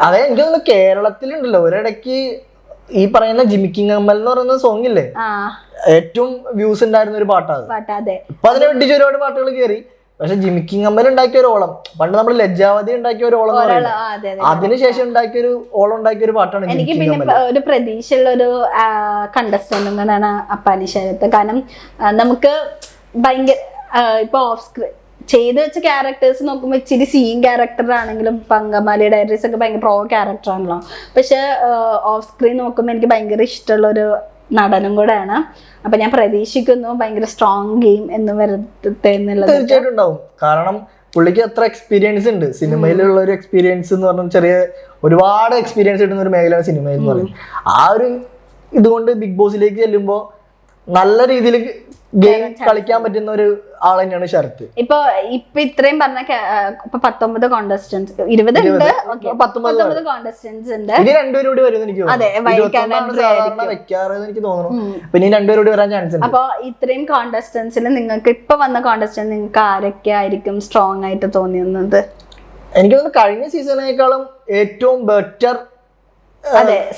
അതെ, എനിക്ക് തോന്നുന്നു കേരളത്തിലുണ്ടല്ലോ ഒരിടയ്ക്ക് ഈ പറയുന്ന ജിമിക്കിങ് അമ്മൽ എന്ന് പറയുന്ന സോങ് ഇല്ലേ, ഏറ്റവും വ്യൂസ് ഉണ്ടായിരുന്ന ഒരു പാട്ടാണ്. ഇപ്പൊ അതിനെ വെട്ടിച്ച് ഒരുപാട് പാട്ടുകൾ കയറി. പക്ഷെ ജിമിക്കിങ് അമ്മൽ ഉണ്ടാക്കിയ ഒരു ഓളം, പണ്ട് നമ്മൾ ലജ്ജാവതി ഉണ്ടാക്കിയ ഒരു ഓളം, അതിനുശേഷം ഉണ്ടാക്കിയ ഒരു ഓളം ഉണ്ടാക്കിയ ഒരു പാട്ടാണ്. എനിക്ക് പിന്നെ ഒരു പ്രതീക്ഷയുള്ള ഒരു കണ്ടസ്റ്റന്റ് എന്നാണ് അപ്പാനി ശരത്ത്. കാരണം നമുക്ക് ഭയങ്കര ഇപ്പൊ ഓഫ് സ്ക്രീൻ ചെയ്ത് വെച്ച ക്യാരക്ടേഴ്സ് നോക്കുമ്പോൾ ഇച്ചിരി സീൻ ക്യാരക്ടർ ആണെങ്കിലും അങ്കമാലി ഡയറീസ് ഒക്കെ ഭയങ്കര പ്രോ ക്യാരക്ടർ ആണല്ലോ. പക്ഷെ ഓഫ് സ്ക്രീൻ നോക്കുമ്പോൾ എനിക്ക് ഭയങ്കര ഇഷ്ടമുള്ളൊരു നടനും കൂടെയാണ്. അപ്പൊ ഞാൻ പ്രതീക്ഷിക്കുന്നു ഭയങ്കര സ്ട്രോങ് ഗെയിം എന്ന് വരട്ടെ എന്നുള്ളത്. തീർച്ചയായിട്ടും ഉണ്ടാവും. കാരണം പുള്ളിക്ക് അത്ര എക്സ്പീരിയൻസ് ഉണ്ട്. സിനിമയിലുള്ള ഒരു എക്സ്പീരിയൻസ് എന്ന് പറഞ്ഞാൽ ചെറിയ ഒരുപാട് എക്സ്പീരിയൻസ് കിട്ടുന്ന ഒരു മേഖലയാണ് സിനിമ എന്ന് പറയുന്നത്. ആ ഒരു ഇതുകൊണ്ട് ബിഗ് ബോസിലേക്ക് ചെല്ലുമ്പോൾ നല്ല രീതിയിൽ ഗെയിം കളിക്കാൻ പറ്റുന്ന ഒരു ആൾ തന്നെയാണ് ശരത്ത്. ഇപ്പൊ ഇത്രയും പറഞ്ഞ ഇപ്പൊ 19 കോണ്ടസ്റ്റൻസ് 20 ഉണ്ട്. 19 കോണ്ടസ്റ്റൻസ് ഉണ്ട്. ഇനി രണ്ടുപേരും കൂടി വരും എനിക്ക് വെക്കാറെന്ന് എനിക്ക് തോന്നുന്നു. പിന്നെ രണ്ടുപേരും കൂടി വരാൻ ചാൻസ് ഉണ്ട്. അപ്പൊ ഇത്രയും കോണ്ടസ്റ്റൻസിൽ നിങ്ങൾക്ക് ഇപ്പൊ വന്ന കോണ്ടസ്റ്റൻസ് നിങ്ങൾക്ക് ആരൊക്കെ ആയിരിക്കും സ്ട്രോങ് ആയിട്ട് തോന്നിയത്? എനിക്ക് തോന്നുന്നു കഴിഞ്ഞ സീസണിനേക്കാളും ഏറ്റവും ബെറ്റർ.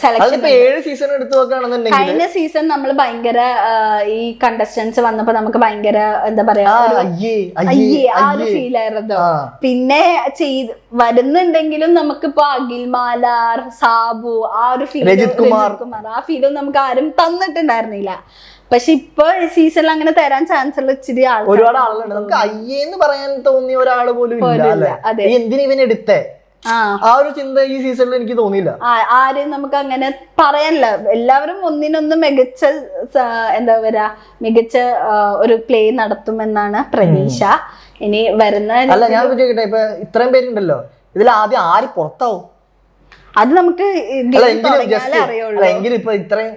സെലക്ഷൻ 7 സീസൺ എടുത്തു നോക്കുകയാണെന്നുണ്ടെങ്കിൽ കഴിഞ്ഞ സീസൺ നമ്മൾ ഭയങ്കര ഈ കണ്ടസ്റ്റൻസ് വന്നപ്പോ നമുക്ക് ഭയങ്കര എന്താ പറയാ ആ ഒരു ഫീൽ ആയിരുന്നു. പിന്നെ വരുന്നുണ്ടെങ്കിലും നമുക്കിപ്പോ അഖിൽ മാലാർ, സാബു, ആ ഒരു ഫീൽ, രജിത് കുമാർ, ആ ഫീലും നമുക്ക് ആരും തന്നിട്ടുണ്ടായിരുന്നില്ല. പക്ഷെ ഇപ്പൊ സീസണിൽ അങ്ങനെ തരാൻ ചാൻസ് ഉള്ള ഇച്ചിരി ഒരുപാട് ആളുകളുണ്ട്. നമുക്ക് അയ്യെന്ന് പറയാൻ തോന്നിയ ഒരാള് പോലും എന്തിനാ ഇവനെടുത്തേ ആ ഒരു ചിന്ത ഈ സീസണിൽ എനിക്ക് തോന്നിയില്ല. ആരെയും നമുക്ക് അങ്ങനെ പറയാനില്ല. എല്ലാവരും ഒന്നിനൊന്ന് മികച്ച എന്താ പറയാ മികച്ച ഒരു പ്ലേ നടത്തുമെന്നാണ് പ്രതീക്ഷ. ഇനി വരുന്ന അല്ല ഞാൻ ചോദിക്കട്ടെ, ഇപ്പൊ ഇത്രയും പേരുണ്ടല്ലോ, ഇതിൽ ആദ്യം ആര് പുറത്താവും? അത് നമുക്ക് എങ്കിലും ഇപ്പൊ ഇത്രയും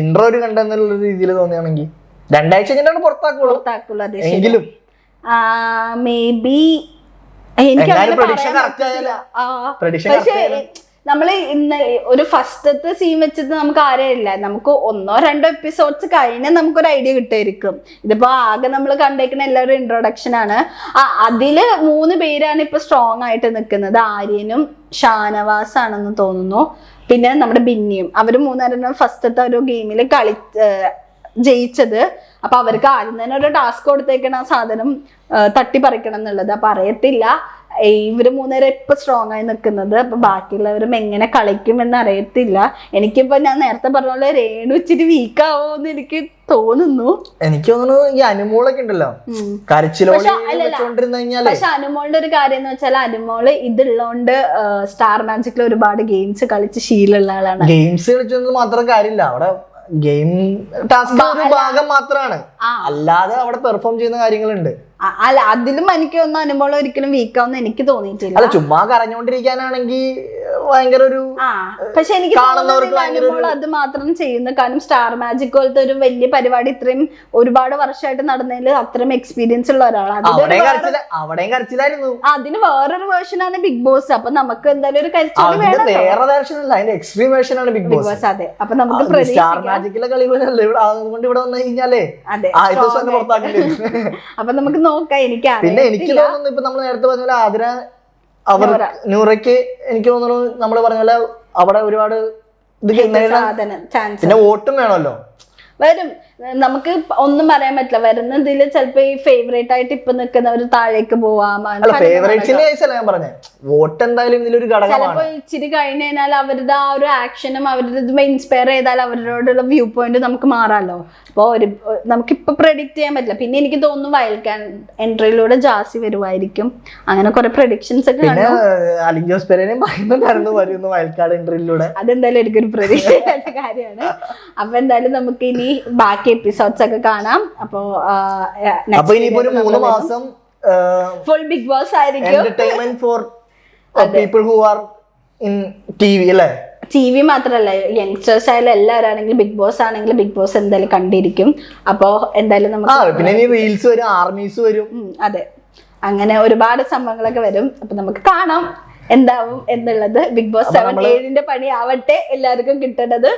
ഇൻട്രോ ഒരു കണ്ടെന്നുള്ള രീതിയിൽ തോന്നിയാണെങ്കിൽ 2 ആഴ്ച കഴിഞ്ഞാണ് പുറത്താക്കുള്ളൂ. എങ്കിലും മേ ബി നമ്മള് ഇന്ന് ഒരു ഫസ്റ്റത്തെ സീൻ വെച്ചിട്ട് നമുക്ക് ആരെയില്ല, നമുക്ക് 1-2 എപ്പിസോഡ്സ് കഴിഞ്ഞ് നമുക്കൊരു ഐഡിയ കിട്ടുമായിരിക്കും. ഇതിപ്പോ ആകെ നമ്മൾ കണ്ടേക്കുന്ന എല്ലാവരും ഇൻട്രൊഡക്ഷൻ ആണ്. അതില് 3 പേരാണ് ഇപ്പൊ സ്ട്രോങ് ആയിട്ട് നിൽക്കുന്നത്. ആര്യനും ഷാനവാസ് ആണെന്ന് തോന്നുന്നു, പിന്നെ നമ്മുടെ ബിന്നിയും. അവര് 3 ഫസ്റ്റത്തെ ഒരു ഗെയിമിൽ ജയിച്ചത്. അപ്പൊ അവർക്ക് ആദ്യം തന്നെ ഒരു ടാസ്ക് കൊടുത്തേക്കണ ആ സാധനം തട്ടിപ്പറിക്കണം എന്നുള്ളത്. അപ്പൊ അറിയത്തില്ല ഇവര് 3 ഇപ്പൊ സ്ട്രോങ് ആയി നിൽക്കുന്നത്. അപ്പൊ ബാക്കിയുള്ളവരും എങ്ങനെ കളിക്കും എന്ന് അറിയത്തില്ല. എനിക്കിപ്പോ ഞാൻ നേരത്തെ പറഞ്ഞ പോലെ രേണു ഇച്ചിരി വീക്ക് ആവോന്ന് എനിക്ക് തോന്നുന്നു. എനിക്ക് തോന്നുന്നു ഈ അനുമോളൊക്കെ ഉണ്ടല്ലോ, പക്ഷെ അനുമോളുടെ ഒരു കാര്യം എന്ന് വെച്ചാൽ അനുമോള് ഇതുള്ളോണ്ട് സ്റ്റാർ മാജിക്കിൽ ഒരുപാട് ഗെയിംസ് കളിച്ച് ശീലമുള്ള ആളാണ്. ഗെയിംസ് കളിച്ചൊന്നും മാത്രം കാര്യമില്ല, അവിടെ ഗെയിം ടാസ്ക് ഒരു ഭാഗം മാത്രമാണ്, അല്ലാതെ അവിടെ പെർഫോം ചെയ്യുന്ന കാര്യങ്ങളുണ്ട്. അല്ല അതിലും എനിക്ക് ഒന്നും അനുഭവം ഒരിക്കലും വീക്കാവുന്ന എനിക്ക് തോന്നിയിട്ടില്ല. അല്ല ചുമ്മാ കരഞ്ഞോണ്ടിരിക്കാനാണെങ്കിൽ ഭയങ്കര ഒരു പക്ഷെ എനിക്ക് അനുഭവം അത് മാത്രം ചെയ്യുന്നു. കാരണം സ്റ്റാർ മാജിക് പോലത്തെ ഒരു വലിയ പരിപാടി ഇത്രയും ഒരുപാട് വർഷമായിട്ട് നടന്നതിൽ അത്രയും എക്സ്പീരിയൻസ് ഉള്ള ഒരാളാണ്. അവിടെയും കരച്ചിലായിരുന്നു. അതിന് വേറൊരു വേർഷനാണ് ബിഗ് ബോസ്. അപ്പൊ നമുക്ക് എന്തായാലും ഒരു കരച്ചിൽ വേറെ വേർഷനല്ല, അതിന്റെ എക്സ്ട്രീം വേർഷൻ ആണ് ബിഗ് ബോസ്. അതെ, അപ്പൊ നമുക്ക് സ്റ്റാർ മാജിക്കിലെ കളി അതുകൊണ്ട് ഇവിടെ വന്നു കഴിഞ്ഞാലേ അപ്പൊ നമുക്ക് പിന്നെ എനിക്ക് തോന്നുന്നു ഇപ്പൊ നമ്മൾ നേരത്തെ പറഞ്ഞ പോലെ ആതിര അവർ നൂറയ്ക്ക് എനിക്ക് തോന്നുന്നു നമ്മള് പറഞ്ഞ പോലെ അവിടെ ഒരുപാട് ഇത് പിന്നെ വോട്ടും വേണമല്ലോ. വരും, നമുക്ക് ഒന്നും പറയാൻ പറ്റില്ല. വരുന്നതിൽ ചിലപ്പോ ഈ ഫേവറേറ്റ് ആയിട്ട് ഇപ്പൊ നിൽക്കുന്നവർ താഴേക്ക് പോവാം. വോട്ട് എന്തായാലും ഇതിലൊരു ഘടകമാണ്. ചിലപ്പോ ഇച്ചിരി കഴിഞ്ഞ് കഴിഞ്ഞാൽ അവരുടെ ആ ഒരു ആക്ഷനും അവരുടെ ഇൻസ്പയർ ചെയ്താൽ അവരോടുള്ള വ്യൂ പോയിന്റ് നമുക്ക് മാറാമല്ലോ. അപ്പൊ നമുക്കിപ്പൊ പ്രെഡിക്റ്റ് ചെയ്യാൻ പറ്റില്ല. പിന്നെ എനിക്ക് തോന്നുന്നു വൈൽഡ് കാർഡ് എൻട്രിയിലൂടെ ജാസി വരുമായിരിക്കും. അങ്ങനെ കുറെ പ്രഡിക്ഷൻസ് ഒക്കെ വൈൽഡ് കാർഡ് എൻട്രിയിലൂടെ അതെന്തായാലും എനിക്കൊരു പ്രതീക്ഷയായിട്ട് കാര്യമാണ്. അപ്പൊ എന്തായാലും നമുക്ക് ഇനി ബാക്കി എപ്പിസോഡ്സ് ഒക്കെ കാണാം. അപ്പൊ ഇനിയിപ്പോ ഒരു 3 മാസം ഫുൾ ബിഗ് ബോസ് ആയിരിക്കും. Entertainment for people who are in TV അല്ലേ? ടിവി മാത്രല്ല, യങ്സ്റ്റേഴ്സ് ആയാലും എല്ലാവരാണെങ്കിലും ബിഗ് ബോസ് ആണെങ്കിലും ബിഗ് ബോസ് എന്തായാലും കണ്ടിരിക്കും. അപ്പൊ എന്തായാലും നമുക്ക് പിന്നെ റീൽസ് വരും, ആർമീസ് വരും. അതെ, അങ്ങനെ ഒരുപാട് സംഭവങ്ങളൊക്കെ വരും. അപ്പൊ നമുക്ക് കാണാം എന്താവും എന്നുള്ളത്. ബിഗ് ബോസ് 7 7ന്റെ പണി ആവട്ടെ എല്ലാവർക്കും കിട്ടേണ്ടത്.